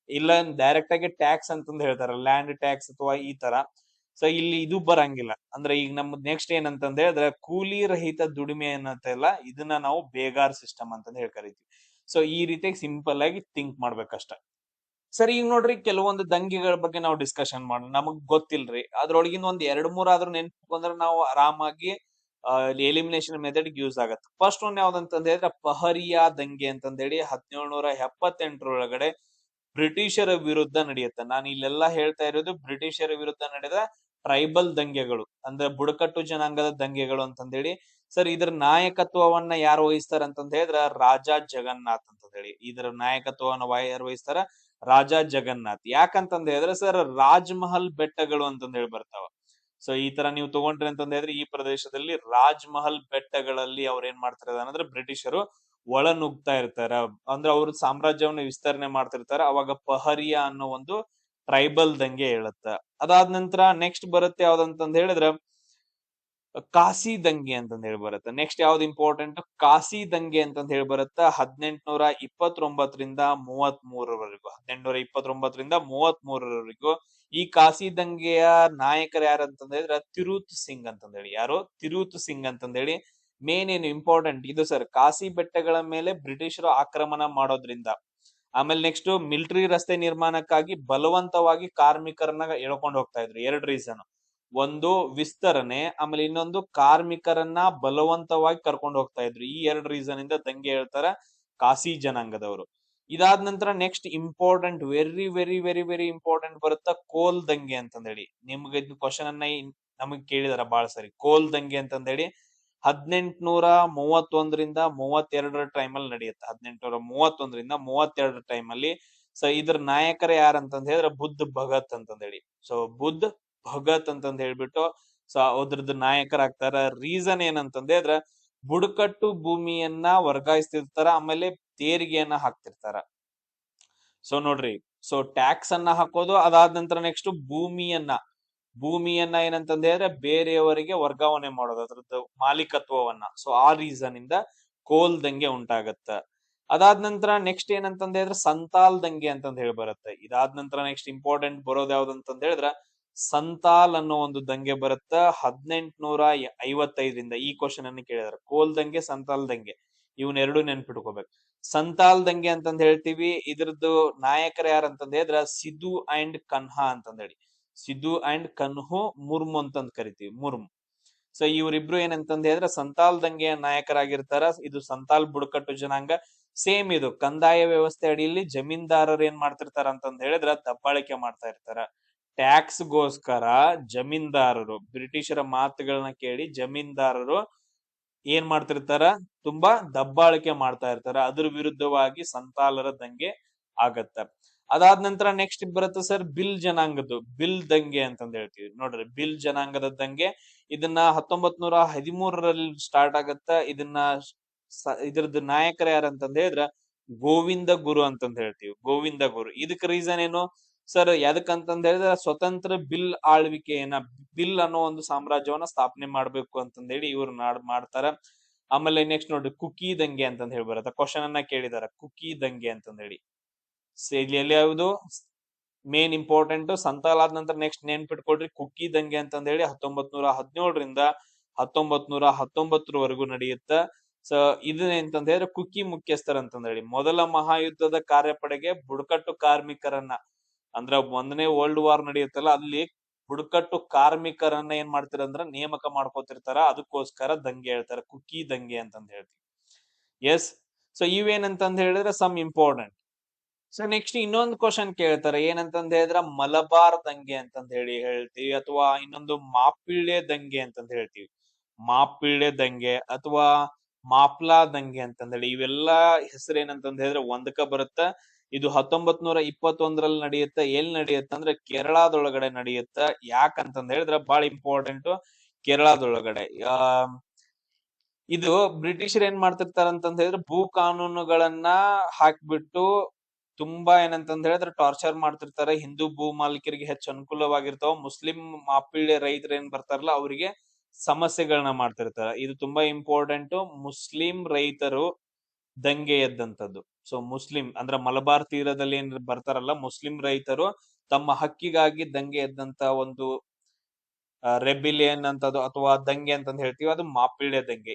ಇಲ್ಲ ಡೈರೆಕ್ಟ್ ಆಗಿ ಟ್ಯಾಕ್ಸ್ ಅಂತಂದ್ ಹೇಳ್ತಾರ, ಲ್ಯಾಂಡ್ ಟ್ಯಾಕ್ಸ್ ಅಥವಾ ಈ ತರ. ಸೊ ಇಲ್ಲಿ ಇದು ಬರಂಗಿಲ್ಲ. ಅಂದ್ರೆ ಈಗ ನಮ್ದು ನೆಕ್ಸ್ಟ್ ಏನಂತಂದ್ ಹೇಳಿದ್ರೆ ಕೂಲಿ ರಹಿತ ದುಡಿಮೆ ಅನ್ನತ್ತಲ್ಲ, ಇದನ್ನ ನಾವು ಬೇಗಾರ್ ಸಿಸ್ಟಮ್ ಅಂತಂದ್ ಹೇಳಿ ಕರಿತೀವಿ. ಸೊ ಈ ರೀತಿ ಸಿಂಪಲ್ ಆಗಿ ಥಿಂಕ್ ಮಾಡ್ಬೇಕಷ್ಟ. ಸರಿ ಈಗ ನೋಡ್ರಿ, ಕೆಲವೊಂದು ದಂಗೆಗಳ ಬಗ್ಗೆ ನಾವು ಡಿಸ್ಕಷನ್ ಮಾಡೋಣ. ನಮಗ್ ಗೊತ್ತಿಲ್ರಿ, ಅದ್ರೊಳಗಿನ ಒಂದ್ 2-3 ಆದ್ರೂ ನೆನ್ಪಿಟ್ಕೊಂಡ್ರೆ ನಾವು ಆರಾಮಾಗಿ ಎಲಿಮಿನೇಷನ್ ಮೆಥಡ್ ಯೂಸ್ ಆಗತ್ತೆ. ಫಸ್ಟ್ ಒನ್ ಯಾವ್ದಂತಂದ್ ಹೇಳಿದ್ರೆ ಪಹರಿಯಾ ದಂಗೆ ಅಂತಂದೇಳಿ 1778 ಬ್ರಿಟಿಷರ ವಿರುದ್ಧ ನಡೆಯುತ್ತೆ. ನಾನು ಇಲ್ಲೆಲ್ಲಾ ಹೇಳ್ತಾ ಇರೋದು ಬ್ರಿಟಿಷರ ವಿರುದ್ಧ ನಡೆದ ಟ್ರೈಬಲ್ ದಂಗೆಗಳು, ಅಂದ್ರೆ ಬುಡಕಟ್ಟು ಜನಾಂಗದ ದಂಗೆಗಳು ಅಂತಂದೇಳಿ. ಸರ್ ಇದ್ರ ನಾಯಕತ್ವವನ್ನ ಯಾರು ವಹಿಸ್ತಾರ ಅಂತಂದ ಹೇಳಿದ್ರ ರಾಜ ಜಗನ್ನಾಥ್ ಅಂತ ಹೇಳಿ. ಇದರ ನಾಯಕತ್ವವನ್ನ ಯಾರು ವಹಿಸ್ತಾರ? ರಾಜ ಜಗನ್ನಾಥ್. ಯಾಕಂತಂದ ಹೇಳಿದ್ರೆ ಸರ್ ರಾಜ್ ಮಹಲ್ ಬೆಟ್ಟಗಳು ಅಂತಂದ ಹೇಳಿ ಬರ್ತಾವ. ಸೊ ಈ ತರ ನೀವು ತಗೊಂಡ್ರಿ ಅಂತಂದ ಹೇಳಿದ್ರೆ ಈ ಪ್ರದೇಶದಲ್ಲಿ ರಾಜ್ ಮಹಲ್ ಬೆಟ್ಟಗಳಲ್ಲಿ ಅವ್ರ ಏನ್ ಮಾಡ್ತಾರೆ ಅಂದ್ರೆ ಬ್ರಿಟಿಷರು ಒಳ ನುಗ್ತಾ ಇರ್ತಾರ. ಅಂದ್ರೆ ಅವ್ರ ಸಾಮ್ರಾಜ್ಯವನ್ನ ವಿಸ್ತರಣೆ ಮಾಡ್ತಿರ್ತಾರ. ಅವಾಗ ಪಹರಿಯಾ ಅನ್ನೋ ಒಂದು ಟ್ರೈಬಲ್ ದಂಗೆ ಹೇಳುತ್ತ. ಅದಾದ ನಂತರ ನೆಕ್ಸ್ಟ್ ಬರುತ್ತೆ ಯಾವ್ದಂತಂದ್ ಹೇಳಿದ್ರ ಕಾಸಿ ದಂಗೆ ಅಂತಂದ್ ಹೇಳಿ ಬರುತ್ತೆ. ನೆಕ್ಸ್ಟ್ ಯಾವ್ದು ಇಂಪಾರ್ಟೆಂಟ್? ಕಾಸಿ ದಂಗೆ ಅಂತಂದ್ ಹೇಳಿ ಬರುತ್ತ 1829ರಿಂದ 33ರವರೆಗೂ. 1829ರಿಂದ 33ರವರೆಗೂ ಈ ಕಾಸಿ ದಂಗೆಯ ನಾಯಕರು ಯಾರು ಅಂತಂದ್ ಹೇಳಿದ್ರೆ ತಿರುತ್ ಸಿಂಗ್ ಅಂತಂದ್ ಹೇಳಿ. ಯಾರು? ತಿರುತ್ ಸಿಂಗ್ ಅಂತಂದ್ ಹೇಳಿ. ಮೇನ್ ಏನು ಇಂಪಾರ್ಟೆಂಟ್ ಇದು ಸರ್, ಕಾಸಿ ಬೆಟ್ಟಗಳ ಮೇಲೆ ಬ್ರಿಟಿಷರು ಆಕ್ರಮಣ ಮಾಡೋದ್ರಿಂದ. ಆಮೇಲೆ ನೆಕ್ಸ್ಟ್ ಮಿಲಿಟರಿ ರಸ್ತೆ ನಿರ್ಮಾಣಕ್ಕಾಗಿ ಬಲವಂತವಾಗಿ ಕಾರ್ಮಿಕರನ್ನ ಎಳ್ಕೊಂಡು ಹೋಗ್ತಾ ಇದ್ರು. 2 ರೀಸನ್. ಒಂದು ವಿಸ್ತರಣೆ, ಆಮೇಲೆ ಇನ್ನೊಂದು ಕಾರ್ಮಿಕರನ್ನ ಬಲವಂತವಾಗಿ ಕರ್ಕೊಂಡು ಹೋಗ್ತಾ ಇದ್ರು. ಈ ಎರಡು ರೀಸನ್ ಇಂದ ದಂಗೆ ಹೇಳ್ತಾರ ಕಾಸಿ ಜನಾಂಗದವರು. ಇದಾದ ನಂತರ next important, very very very very important ಬರುತ್ತಾ ಕೋಲ್ ದಂಗೆ ಅಂತಂದೇಳಿ. ನಿಮ್ಗೆ ಇದು ಕ್ವಶನ್ ಅನ್ನ ನಮಗ್ ಕೇಳಿದಾರ ಬಾಳ ಸರಿ. ಕೋಲ್ ದಂಗೆ ಅಂತಂದೇಳಿ 1831ರಿಂದ 32 ಟೈಮ್ ಅಲ್ಲಿ ನಡೆಯುತ್ತೆ. 1831ರಿಂದ 32 ಟೈಮ್ ಅಲ್ಲಿ. ಸೊ ಇದ್ರ ನಾಯಕರು ಯಾರಂತಂದ್ ಹೇಳಿದ್ರೆ ಬುದ್ಧ ಭಗತ್ ಅಂತಂದೇಳಿ. ಸೊ ಬುದ್ಧ ಭಗತ್ ಅಂತಂದ್ ಹೇಳ್ಬಿಟ್ಟು ಸೊ ಅದ್ರದ್ದು ನಾಯಕರಾಗ್ತಾರ. ರೀಸನ್ ಏನಂತಂದ್ ಹೇಳಿದ್ರೆ ಬುಡಕಟ್ಟು ಭೂಮಿಯನ್ನ ವರ್ಗಾಯಿಸ್ತಿರ್ತಾರ, ಆಮೇಲೆ ತೆರಿಗೆಯನ್ನ ಹಾಕ್ತಿರ್ತಾರ. ಸೊ ನೋಡ್ರಿ, ಸೊ ಟ್ಯಾಕ್ಸ್ ಅನ್ನ ಹಾಕೋದು, ಅದಾದ ನಂತರ ನೆಕ್ಸ್ಟ್ ಭೂಮಿಯನ್ನ ಏನಂತಂದ ಹೇಳಿದ್ರೆ ಬೇರೆಯವರಿಗೆ ವರ್ಗಾವಣೆ ಮಾಡೋದು, ಅದ್ರದ್ದು ಮಾಲೀಕತ್ವವನ್ನ. ಸೊ ಆ ರೀಸನ್ ಇಂದ ಕೋಲ್ ದಂಗೆ ಉಂಟಾಗತ್ತ. ಅದಾದ ನಂತರ ನೆಕ್ಸ್ಟ್ ಏನಂತಂದ ಹೇಳಿದ್ರೆ ಸಂತಾಲ್ ದಂಗೆ ಅಂತಂದ ಹೇಳಿ ಬರುತ್ತೆ. ಇದಾದ ನಂತರ ನೆಕ್ಸ್ಟ್ ಇಂಪಾರ್ಟೆಂಟ್ ಬರೋದು ಯಾವ್ದಂತಂದ ಹೇಳಿದ್ರೆ ಸಂತಾಲ್ ಅನ್ನೋ ಒಂದು ದಂಗೆ ಬರುತ್ತ 1855ರಿಂದ. ಈ ಕ್ವಶನ್ ಅನ್ನು ಕೇಳಿದಾರೆ, ಕೋಲ್ ದಂಗೆ ಸಂತಾಲ್ ದಂಗೆ, ಇವನ್ನೆರಡು ನೆನ್ಪಿಟ್ಕೋಬೇಕು. ಸಂತಾಲ್ ದಂಗೆ ಅಂತಂದ್ ಹೇಳ್ತೀವಿ. ಇದ್ರದ್ದು ನಾಯಕರು ಯಾರಂತಂದ್ ಹೇಳಿದ್ರ ಸಿಧು ಅಂಡ್ ಕನ್ಹಾ ಅಂತಂದ್ ಹೇಳಿ. ಸಿಧು ಅಂಡ್ ಕನ್ಹು ಮುರ್ಮು ಅಂತಂದ್ ಕರಿತೀವಿ, ಮುರ್ಮು. ಸೊ ಇವ್ರಿಬ್ರು ಏನಂತಂದ್ ಹೇಳಿದ್ರೆ ಸಂತಾಲ್ ದಂಗೆಯ ನಾಯಕರಾಗಿರ್ತಾರ. ಇದು ಸಂತಾಲ್ ಬುಡಕಟ್ಟು ಜನಾಂಗ. ಸೇಮ್ ಇದು ಕಂದಾಯ ವ್ಯವಸ್ಥೆ ಅಡಿಯಲ್ಲಿ ಜಮೀನ್ದಾರರು ಏನ್ ಮಾಡ್ತಿರ್ತಾರ ಅಂತಂದ್ ಹೇಳಿದ್ರ ದಬ್ಬಾಳಿಕೆ ಮಾಡ್ತಾ ಇರ್ತಾರ. ಟ್ಯಾಕ್ಸ್ ಗೋಸ್ಕರ ಜಮೀನ್ದಾರರು ಬ್ರಿಟಿಷರ ಮಾತುಗಳನ್ನ ಕೇಳಿ ಜಮೀನ್ದಾರರು ಏನ್ ಮಾಡ್ತಿರ್ತಾರ, ತುಂಬಾ ದಬ್ಬಾಳಿಕೆ ಮಾಡ್ತಾ ಇರ್ತಾರ. ಅದ್ರ ವಿರುದ್ಧವಾಗಿ ಸಂತಾಲರ ದಂಗೆ ಆಗತ್ತ. ಅದಾದ ನಂತರ ನೆಕ್ಸ್ಟ್ ಬರುತ್ತೆ ಸರ್ ಬಿಲ್ ಜನಾಂಗದ್ದು, ಬಿಲ್ ದಂಗೆ ಅಂತಂದ್ ಹೇಳ್ತೀವಿ. ನೋಡ್ರಿ, ಬಿಲ್ ಜನಾಂಗದ ದಂಗೆ ಇದನ್ನ 1913ರಲ್ಲಿ ಸ್ಟಾರ್ಟ್ ಆಗತ್ತ. ಇದ್ರದ್ದು ನಾಯಕರು ಯಾರಂತಂದ್ ಹೇಳಿದ್ರ ಗೋವಿಂದ ಗುರು ಅಂತಂದ್ ಹೇಳ್ತೀವಿ, ಗೋವಿಂದ ಗುರು. ಇದಕ್ ರೀಸನ್ ಏನು ಸರ್, ಯಾದಕ್ಕಂತಂದ್ ಹೇಳಿದ್ರೆ ಸ್ವತಂತ್ರ ಬಿಲ್ ಆಳ್ವಿಕೆಯನ್ನ, ಬಿಲ್ ಅನ್ನೋ ಒಂದು ಸಾಮ್ರಾಜ್ಯವನ್ನ ಸ್ಥಾಪನೆ ಮಾಡ್ಬೇಕು ಅಂತಂದ್ ಹೇಳಿ ಇವ್ರು ಮಾಡ್ತಾರ. ಆಮೇಲೆ ನೆಕ್ಸ್ಟ್ ನೋಡ್ರಿ ಕುಕಿ ದಂಗೆ ಅಂತಂದ್ ಹೇಳಿ ಬರತ್ತ. ಕ್ವಶನ್ ಅನ್ನ ಕೇಳಿದಾರ ಕುಕಿ ದಂಗೆ ಅಂತಂದ್ ಹೇಳಿ. ಇಲ್ಲಿ ಎಲ್ಲಿ ಯಾವುದು ಮೇನ್ ಇಂಪಾರ್ಟೆಂಟ್ ಸಂತಾಲ್ ಆದ ನಂತರ ನೆಕ್ಸ್ಟ್ ನೆನ್ಪಿಟ್ಕೊಡ್ರಿ ಕುಕಿ ದಂಗೆ ಅಂತಂದ್ ಹೇಳಿ 1917ರಿಂದ 1919ರವರೆಗೂ ನಡೆಯುತ್ತ. ಸೊ ಇದು ಅಂತಂದ್ ಹೇಳಿದ್ರೆ ಕುಕಿ ಮುಖ್ಯಸ್ಥರ ಅಂತಂದ್ ಹೇಳಿ ಮೊದಲ ಮಹಾಯುದ್ಧದ ಕಾರ್ಯಪಡೆಗೆ ಬುಡಕಟ್ಟು ಕಾರ್ಮಿಕರನ್ನ, ಅಂದ್ರ 1ನೇ ವರ್ಲ್ಡ್ ವಾರ್ ನಡೆಯುತ್ತಲ್ಲ ಅಲ್ಲಿ ಬುಡಕಟ್ಟು ಕಾರ್ಮಿಕರನ್ನ ಏನ್ ಮಾಡ್ತಾರ ಅಂದ್ರ ನೇಮಕ ಮಾಡ್ಕೋತಿರ್ತಾರ. ಅದಕ್ಕೋಸ್ಕರ ದಂಗೆ ಹೇಳ್ತಾರ, ಕುಕಿ ದಂಗೆ ಅಂತಂದ್ ಹೇಳ್ತೀವಿ. ಎಸ್, ಸೊ ಇವೇನಂತಂದ್ ಹೇಳಿದ್ರೆ ಸಮ್ ಇಂಪಾರ್ಟೆಂಟ್. ಸೊ ನೆಕ್ಸ್ಟ್ ಇನ್ನೊಂದು ಕ್ವಶನ್ ಕೇಳ್ತಾರೆ, ಏನಂತಂದ್ ಹೇಳಿದ್ರ ಮಲಬಾರ್ ದಂಗೆ ಅಂತಂದ್ ಹೇಳಿ ಹೇಳ್ತೀವಿ, ಅಥವಾ ಇನ್ನೊಂದು ಮಾಪಿಳ್ಳೆ ದಂಗೆ ಅಂತಂದ್ ಹೇಳ್ತೀವಿ. ಮಾಪಿಳ್ಳೆ ದಂಗೆ ಅಥವಾ ಮಾಪ್ಲಾ ದಂಗೆ ಅಂತಂದ್ ಹೇಳಿ ಇವೆಲ್ಲಾ ಹೆಸರು ಏನಂತಂದ್ ಹೇಳಿದ್ರೆ ಒಂದಕ್ಕ ಬರುತ್ತ. ಇದು 1921ರಲ್ಲಿ ನಡೆಯುತ್ತ. ಎಲ್ಲಿ ನಡೆಯುತ್ತ ಅಂದ್ರೆ ಕೇರಳದೊಳಗಡೆ ನಡೆಯುತ್ತ. ಯಾಕಂತಂದ್ ಹೇಳಿದ್ರ ಬಹಳ ಇಂಪಾರ್ಟೆಂಟ್, ಕೇರಳದೊಳಗಡೆ. ಇದು ಬ್ರಿಟಿಷರ್ ಏನ್ ಮಾಡ್ತಿರ್ತಾರ ಅಂತಂದ್ ಹೇಳಿದ್ರೆ ಭೂ ಕಾನೂನುಗಳನ್ನ ಹಾಕ್ಬಿಟ್ಟು ತುಂಬಾ ಏನಂತಂದ್ ಹೇಳಿದ್ರೆ ಟಾರ್ಚರ್ ಮಾಡ್ತಿರ್ತಾರೆ. ಹಿಂದೂ ಭೂ ಮಾಲೀಕರಿಗೆ ಹೆಚ್ಚು ಅನುಕೂಲವಾಗಿರ್ತಾವ, ಮುಸ್ಲಿಂ ಮಾಪಿಳ್ಳೆ ರೈತರು ಏನ್ ಬರ್ತಾರಲ್ಲ ಅವರಿಗೆ ಸಮಸ್ಯೆಗಳನ್ನ ಮಾಡ್ತಿರ್ತಾರ. ಇದು ತುಂಬಾ ಇಂಪಾರ್ಟೆಂಟ್. ಮುಸ್ಲಿಂ ರೈತರು ದಂಗೆ ಎದ್ದಂತದ್ದು. ಸೊ ಮುಸ್ಲಿಂ ಅಂದ್ರ ಮಲಬಾರ್ ತೀರದಲ್ಲಿ ಏನ್ ಬರ್ತಾರಲ್ಲ ಮುಸ್ಲಿಂ ರೈತರು ತಮ್ಮ ಹಕ್ಕಿಗಾಗಿ ದಂಗೆ ಎದ್ದಂತ ಒಂದು ರೆಬಿಲಿಯನ್ ಅಂತದ್ದು ಅಥವಾ ದಂಗೆ ಅಂತಂದ್ ಹೇಳ್ತೀವಿ, ಅದು ಮಾಪಿಳ್ಳೆ ದಂಗೆ.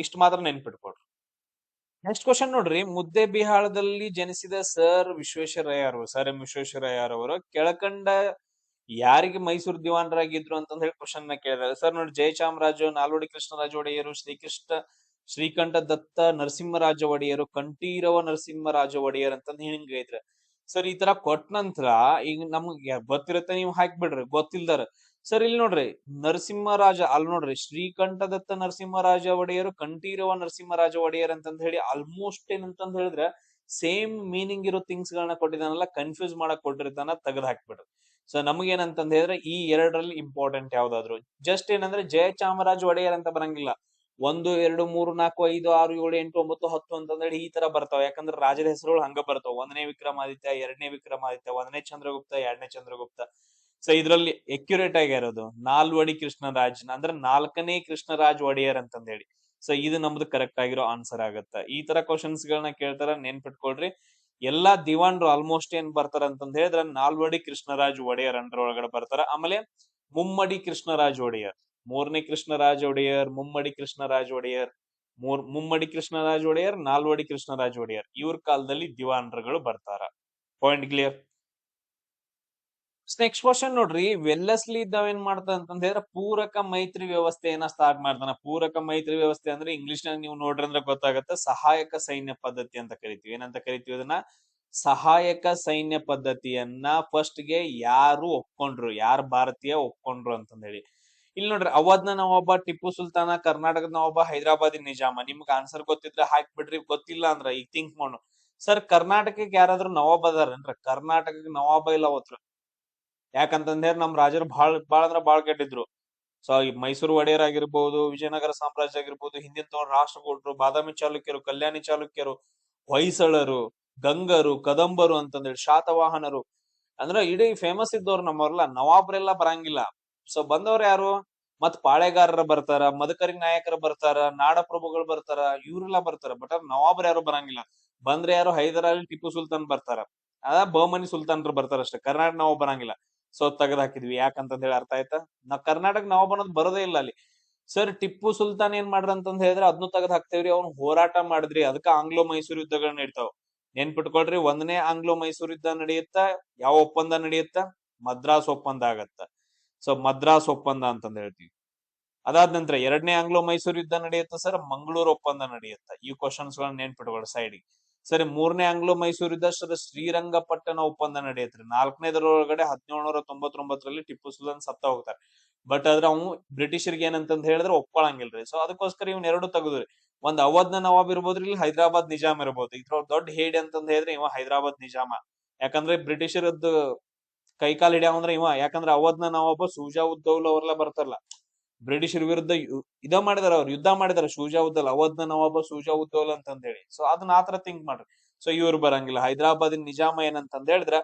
ಇಷ್ಟು ಮಾತ್ರ ನೆನ್ಪಿಟ್ಕೊಡ್ರಿ. ನೆಕ್ಸ್ಟ್ ಕ್ವಶನ್ ನೋಡ್ರಿ, ಮುದ್ದೆಬಿಹಾಳದಲ್ಲಿ ಜನಿಸಿದ ಸರ್ ವಿಶ್ವೇಶ್ವರಯ್ಯರು, ಸರ್ ಎಂ ವಿಶ್ವೇಶ್ವರಯ್ಯರವರು ಕೆಳಕಂಡ ಯಾರಿಗೆ ಮೈಸೂರು ದಿವಾನರಾಗಿದ್ರು ಅಂತಂದ್ ಹೇಳಿ ಕ್ವಶನ್ ನ ಕೇಳಿದಾರೆ. ಸರ್ ನೋಡಿ, ಜಯಚಾಮರಾಜು, ನಾಲ್ವಡಿ ಕೃಷ್ಣರಾಜ ಒಡೆಯರು, ಶ್ರೀಕಂಠ ದತ್ತ ನರಸಿಂಹರಾಜ ಒಡೆಯರು, ಕಂಠೀರವ ನರಸಿಂಹರಾಜ ಒಡೆಯರ್ ಅಂತಂದ್ ಹಿಂಗ ಐತ್ರಿ. ಸರ್ ಈ ತರ ಕೊಟ್ಟ ನಂತರ ಈಗ ನಮ್ಗೆ ಗೊತ್ತಿರುತ್ತೆ, ನೀವು ಹಾಕ್ಬಿಡ್ರಿ. ಗೊತ್ತಿಲ್ದಾರ ಸರ್ ಇಲ್ಲಿ ನೋಡ್ರಿ ನರಸಿಂಹರಾಜ, ಅಲ್ಲಿ ನೋಡ್ರಿ ಶ್ರೀಕಂಠದತ್ತ ನರಸಿಂಹರಾಜ ಒಡೆಯರು, ಕಂಠೀರವ ನರಸಿಂಹರಾಜ ಒಡೆಯರ್ ಅಂತಂದ್ ಹೇಳಿ ಆಲ್ಮೋಸ್ಟ್ ಏನಂತಂದ್ ಹೇಳಿದ್ರೆ ಸೇಮ್ ಮೀನಿಂಗ್ ಇರೋ ಥಿಂಗ್ಸ್ ಗಳನ್ನ ಕೊಟ್ಟಿದ್ದಾನಲ್ಲ, ಕನ್ಫ್ಯೂಸ್ ಮಾಡಕ್ ಕೊಟ್ಟಿರ್ತಾನ, ತೆಗೆದು ಹಾಕ್ಬಿಡ್ರಿ. ಸೊ ನಮಗೇನಂತಂದ್ ಹೇಳಿದ್ರೆ ಈ ಎರಡರಲ್ಲಿ ಇಂಪಾರ್ಟೆಂಟ್ ಯಾವ್ದಾದ್ರು ಜಸ್ಟ್ ಏನಂದ್ರೆ ಜಯಚಾಮರಾಜ ಒಡೆಯರ್ ಅಂತ ಬರಂಗಿಲ್ಲ. 1 2 3 4 5 6 7 8 9 10 ಅಂತಂದೇಳಿ ಈ ತರ ಬರ್ತಾವ. ಯಾಕಂದ್ರೆ ರಾಜರ ಹೆಸರುಗಳು ಹಂಗ ಬರ್ತಾವ. 1ನೇ ವಿಕ್ರಮಾದಿತ್ಯ, 2ನೇ ವಿಕ್ರಮಾದಿತ್ಯ, 1ನೇ ಚಂದ್ರಗುಪ್ತ, 2ನೇ ಚಂದ್ರಗುಪ್ತ. ಸೊ ಇದ್ರಲ್ಲಿ ಅಕ್ಯುರೇಟ್ ಆಗಿರೋದು ನಾಲ್ವಡಿ ಕೃಷ್ಣರಾಜ್, ಅಂದ್ರೆ 4ನೇ ಕೃಷ್ಣರಾಜ್ ಒಡೆಯರ್ ಅಂತಂದ್ ಹೇಳಿ. ಸೊ ಇದು ನಮ್ದು ಕರೆಕ್ಟ್ ಆಗಿರೋ ಆನ್ಸರ್ ಆಗತ್ತ. ಈ ತರ ಕ್ವಶನ್ಸ್ ಗಳನ್ನ ಕೇಳ್ತಾರ, ನೆನ್ಪಿಟ್ಕೊಳ್ರಿ. ಎಲ್ಲಾ ದಿವಾನ್ರು ಆಲ್ಮೋಸ್ಟ್ ಏನ್ ಬರ್ತಾರ ಅಂತಂದ್ ಹೇಳಿದ್ರ ನಾಲ್ವಡಿ ಕೃಷ್ಣರಾಜ್ ಒಡೆಯರ್ ಅಂಡರ್ ಒಳಗಡೆ ಬರ್ತಾರ. ಆಮೇಲೆ ಮುಮ್ಮಡಿ ಕೃಷ್ಣರಾಜ್ ಒಡೆಯರ್, 3ನೇ ಕೃಷ್ಣರಾಜ ಒಡೆಯರ್, ಮುಮ್ಮಡಿ ಕೃಷ್ಣರಾಜ ಒಡೆಯರ್, ಮುಮ್ಮಡಿ ಕೃಷ್ಣರಾಜ ಒಡೆಯರ್, ನಾಲ್ವಡಿ ಕೃಷ್ಣರಾಜ ಒಡೆಯರ್, ಇವ್ರ ಕಾಲದಲ್ಲಿ ದಿವಾನರುಗಳು ಬರ್ತಾರ. Point clear. ನೆಕ್ಸ್ಟ್ ಕ್ವಶನ್ ನೋಡ್ರಿ, ವೆಲ್ಲೆಸ್ಲಿ ಇದ್ದಾವ ಏನ್ ಮಾಡ್ತಾನ ಅಂತಂದ್ ಹೇಳಿದ್ರೆ ಪೂರಕ ಮೈತ್ರಿ ವ್ಯವಸ್ಥೆಯನ್ನ ಸ್ಟಾರ್ಟ್ ಮಾಡ್ತಾನ. ಪೂರಕ ಮೈತ್ರಿ ವ್ಯವಸ್ಥೆ ಅಂದ್ರೆ ಇಂಗ್ಲಿಷ್ ನಾಗ ನೀವು ನೋಡ್ರಿ ಅಂದ್ರೆ ಗೊತ್ತಾಗತ್ತೆ, ಸಹಾಯಕ ಸೈನ್ಯ ಪದ್ಧತಿ ಅಂತ ಕರಿತೀವಿ. ಏನಂತ ಕರಿತೀವಿ ಅದನ್ನ? ಸಹಾಯಕ ಸೈನ್ಯ ಪದ್ಧತಿಯನ್ನ ಫಸ್ಟ್ ಗೆ ಯಾರು ಒಪ್ಕೊಂಡ್ರು, ಯಾರು ಭಾರತೀಯ ಒಪ್ಕೊಂಡ್ರು ಅಂತಂದ್ ಹೇಳಿ. ಇಲ್ಲಿ ನೋಡ್ರಿ, ಅವಧ್ನ ನವಾಬ, ಟಿಪ್ಪು ಸುಲ್ತಾನ, ಕರ್ನಾಟಕದ ನವಾಬ, ಹೈದರಾಬಾದಿ ನಿಜಾಮ. ನಿಮ್ಗೆ ಆನ್ಸರ್ ಗೊತ್ತಿದ್ರೆ ಹಾಕ್ಬಿಡ್ರಿ, ಗೊತ್ತಿಲ್ಲ ಅಂದ್ರ ಈಗ ಥಿಂಕ್ ಮಾಡು. ಸರ್ ಕರ್ನಾಟಕಕ್ಕೆ ಯಾರಾದ್ರೂ ನವಾಬ್ ಅದಾರೇನ್ರ? ಕರ್ನಾಟಕಕ್ಕೆ ನವಾಬ ಇಲ್ಲ ಅವತ್ತು. ಯಾಕಂತಂದ್ರೆ ನಮ್ ರಾಜರು ಬಾಳ ಅಂದ್ರ ಬಾಳ್ ಕೆಟ್ಟಿದ್ರು. ಸೊ ಈ ಮೈಸೂರು ಒಡೆಯರ್ ಆಗಿರ್ಬೋದು, ವಿಜಯನಗರ ಸಾಮ್ರಾಜ್ಯ ಆಗಿರ್ಬೋದು, ಹಿಂದಿನ ತಗೊಂಡ್ ರಾಷ್ಟ್ರಕೂಟರು, ಬಾದಾಮಿ ಚಾಲುಕ್ಯರು, ಕಲ್ಯಾಣಿ ಚಾಲುಕ್ಯರು, ಹೊಯ್ಸಳರು, ಗಂಗರು, ಕದಂಬರು ಅಂತಂದೇಳಿ, ಶಾತವಾಹನರು, ಅಂದ್ರೆ ಇಡೀ ಫೇಮಸ್ ಇದ್ದವ್ರು ನಮ್ಮವ್ರಲ್ಲ. ನವಾಬ್ರೆಲ್ಲ ಬರಂಗಿಲ್ಲ. ಸೊ ಬಂದವ್ರು ಯಾರು? ಮತ್ ಪಾಳೆಗಾರರ ಬರ್ತಾರ, ಮದಕರಿ ನಾಯಕರ ಬರ್ತಾರ, ನಾಡಪ್ರಭುಗಳು ಬರ್ತಾರ, ಇವ್ರೆಲ್ಲ ಬರ್ತಾರ. ಬಟ್ ಅವ್ರ ನವಾಬ್ರು ಯಾರು ಬರಂಗಿಲ್ಲ. ಬಂದ್ರೆ ಯಾರು? ಹೈದರ್ ಅಲಿ, ಟಿಪ್ಪು ಸುಲ್ತಾನ್ ಬರ್ತಾರ. ಬಹುಮನಿ ಸುಲ್ತಾನ್ರು ಬರ್ತಾರ ಅಷ್ಟೇ. ಕರ್ನಾಟಕ ನವಾಬ್ ಬರಂಗಿಲ್ಲ. ಸೊ ತೆಗೆದ್ ಹಾಕಿದ್ವಿ. ಯಾಕಂತ ಹೇಳಿ ಅರ್ಥ ಆಯ್ತಾ? ಕರ್ನಾಟಕ ನವಾಬ್ ಅನ್ನೋದು ಬರೋದೇ ಇಲ್ಲ ಅಲ್ಲಿ. ಸರ್ ಟಿಪ್ಪು ಸುಲ್ತಾನ್ ಏನ್ ಮಾಡ್ರ ಅಂತಂದ್ ಹೇಳಿದ್ರೆ ಅದನ್ನು ತೆಗೆದ್ ಹಾಕ್ತೇವ್ರಿ. ಅವ್ನು ಹೋರಾಟ ಮಾಡಿದ್ರಿ, ಅದಕ್ಕ ಆಂಗ್ಲೋ ಮೈಸೂರು ಯುದ್ಧಗಳು ನಡೀತಾವ. ನೆನ್ಪಿಟ್ಕೊಳ್ರಿ, ಒಂದನೇ ಆಂಗ್ಲೋ ಮೈಸೂರು ಯುದ್ಧ ನಡೆಯುತ್ತ. ಯಾವ ಒಪ್ಪಂದ ನಡೆಯುತ್ತ? ಮದ್ರಾಸ್ ಒಪ್ಪಂದ ಆಗತ್ತ. ಸೊ ಮದ್ರಾಸ್ ಒಪ್ಪಂದ ಅಂತಂದ್ ಹೇಳ್ತೀವಿ. ಅದಾದ ನಂತರ ಎರಡನೇ ಆಂಗ್ಲೋ ಮೈಸೂರು ಯುದ್ಧ ನಡೆಯುತ್ತ ಸರ್, ಮಂಗಳೂರು ಒಪ್ಪಂದ ನಡೆಯುತ್ತ. ಈ ಕ್ವಶನ್ಸ್ ಗಳನ್ನ ನೆನ್ಪಿಟ್ಕೊಳ್ಳಿ ಸೈಡ್ಗೆ. ಸರಿ, ಮೂರನೇ ಆಂಗ್ಲೋ ಮೈಸೂರು ಯುದ್ಧ ಸರ್ ಶ್ರೀರಂಗಪಟ್ಟಣ ಒಪ್ಪಂದ ನಡೆಯುತ್ತೆ. ನಾಲ್ಕನೇದರೊಳಗಡೆ 1799ರಲ್ಲಿ ಟಿಪ್ಪು ಸುಲ್ತಾನ್ ಸತ್ತ ಹೋಗ್ತಾರೆ. ಬಟ್ ಆದ್ರೆ ಅವ್ನು ಬ್ರಿಟಿಷರ್ಗೆ ಏನಂತಂದ್ ಹೇಳಿದ್ರೆ ಒಪ್ಕೊಳಂಗಿಲ್ರಿ. ಸೊ ಅದಕ್ಕೋಸ್ಕರ ಇವ್ನ ಎರಡು ತೆಗೆದ್ರಿ. ಒಂದ್ ಅವಧ್ನ ನವಾಬ್ ಇರ್ಬೋದ್ರಿ, ಇಲ್ಲಿ ಹೈದರಾಬಾದ್ ನಿಜಾಮ್ ಇರ್ಬೋದು. ಇದ್ರ ದೊಡ್ಡ ಹೇಡಿ ಅಂತಂದ್ ಹೇಳಿದ್ರೆ ಇವ ಹೈದರಾಬಾದ್ ನಿಜಾಮ. ಯಾಕಂದ್ರೆ ಬ್ರಿಟಿಷರದ್ದು ಕೈಕಾಲ್ ಹಿಡಿಯವ ಅಂದ್ರೆ ಇವ. ಯಾಕಂದ್ರೆ ಅವಧ್ನ ನವಾಬ ಶೂಜಾ ಉದ್ ದೌಲ ಅವ್ರೆಲ್ಲ ಬರ್ತಾರಲ್ಲ, ಬ್ರಿಟಿಷರ್ ವಿರುದ್ಧ ಇದ ಮಾಡಿದಾರ, ಅವ್ರು ಯುದ್ಧ ಮಾಡಿದಾರ. ಶೂಜಾ ಉದ್ದೌಲ, ಅವಧ್ನ ನವಾಬ ಶೂಜಾ ಉದ್ದೌಲ ಅಂತಂದ್ ಹೇಳಿ. ಸೊ ಅದನ್ನ ಆತರ ಥಿಂಕ್ ಮಾಡ್ರಿ. ಸೊ ಇವ್ರು ಬರಂಗಿಲ್ಲ. ಹೈದರಾಬಾದಿನ ನಿಜಾಮ ಏನಂತಂದ್ ಹೇಳಿದ್ರ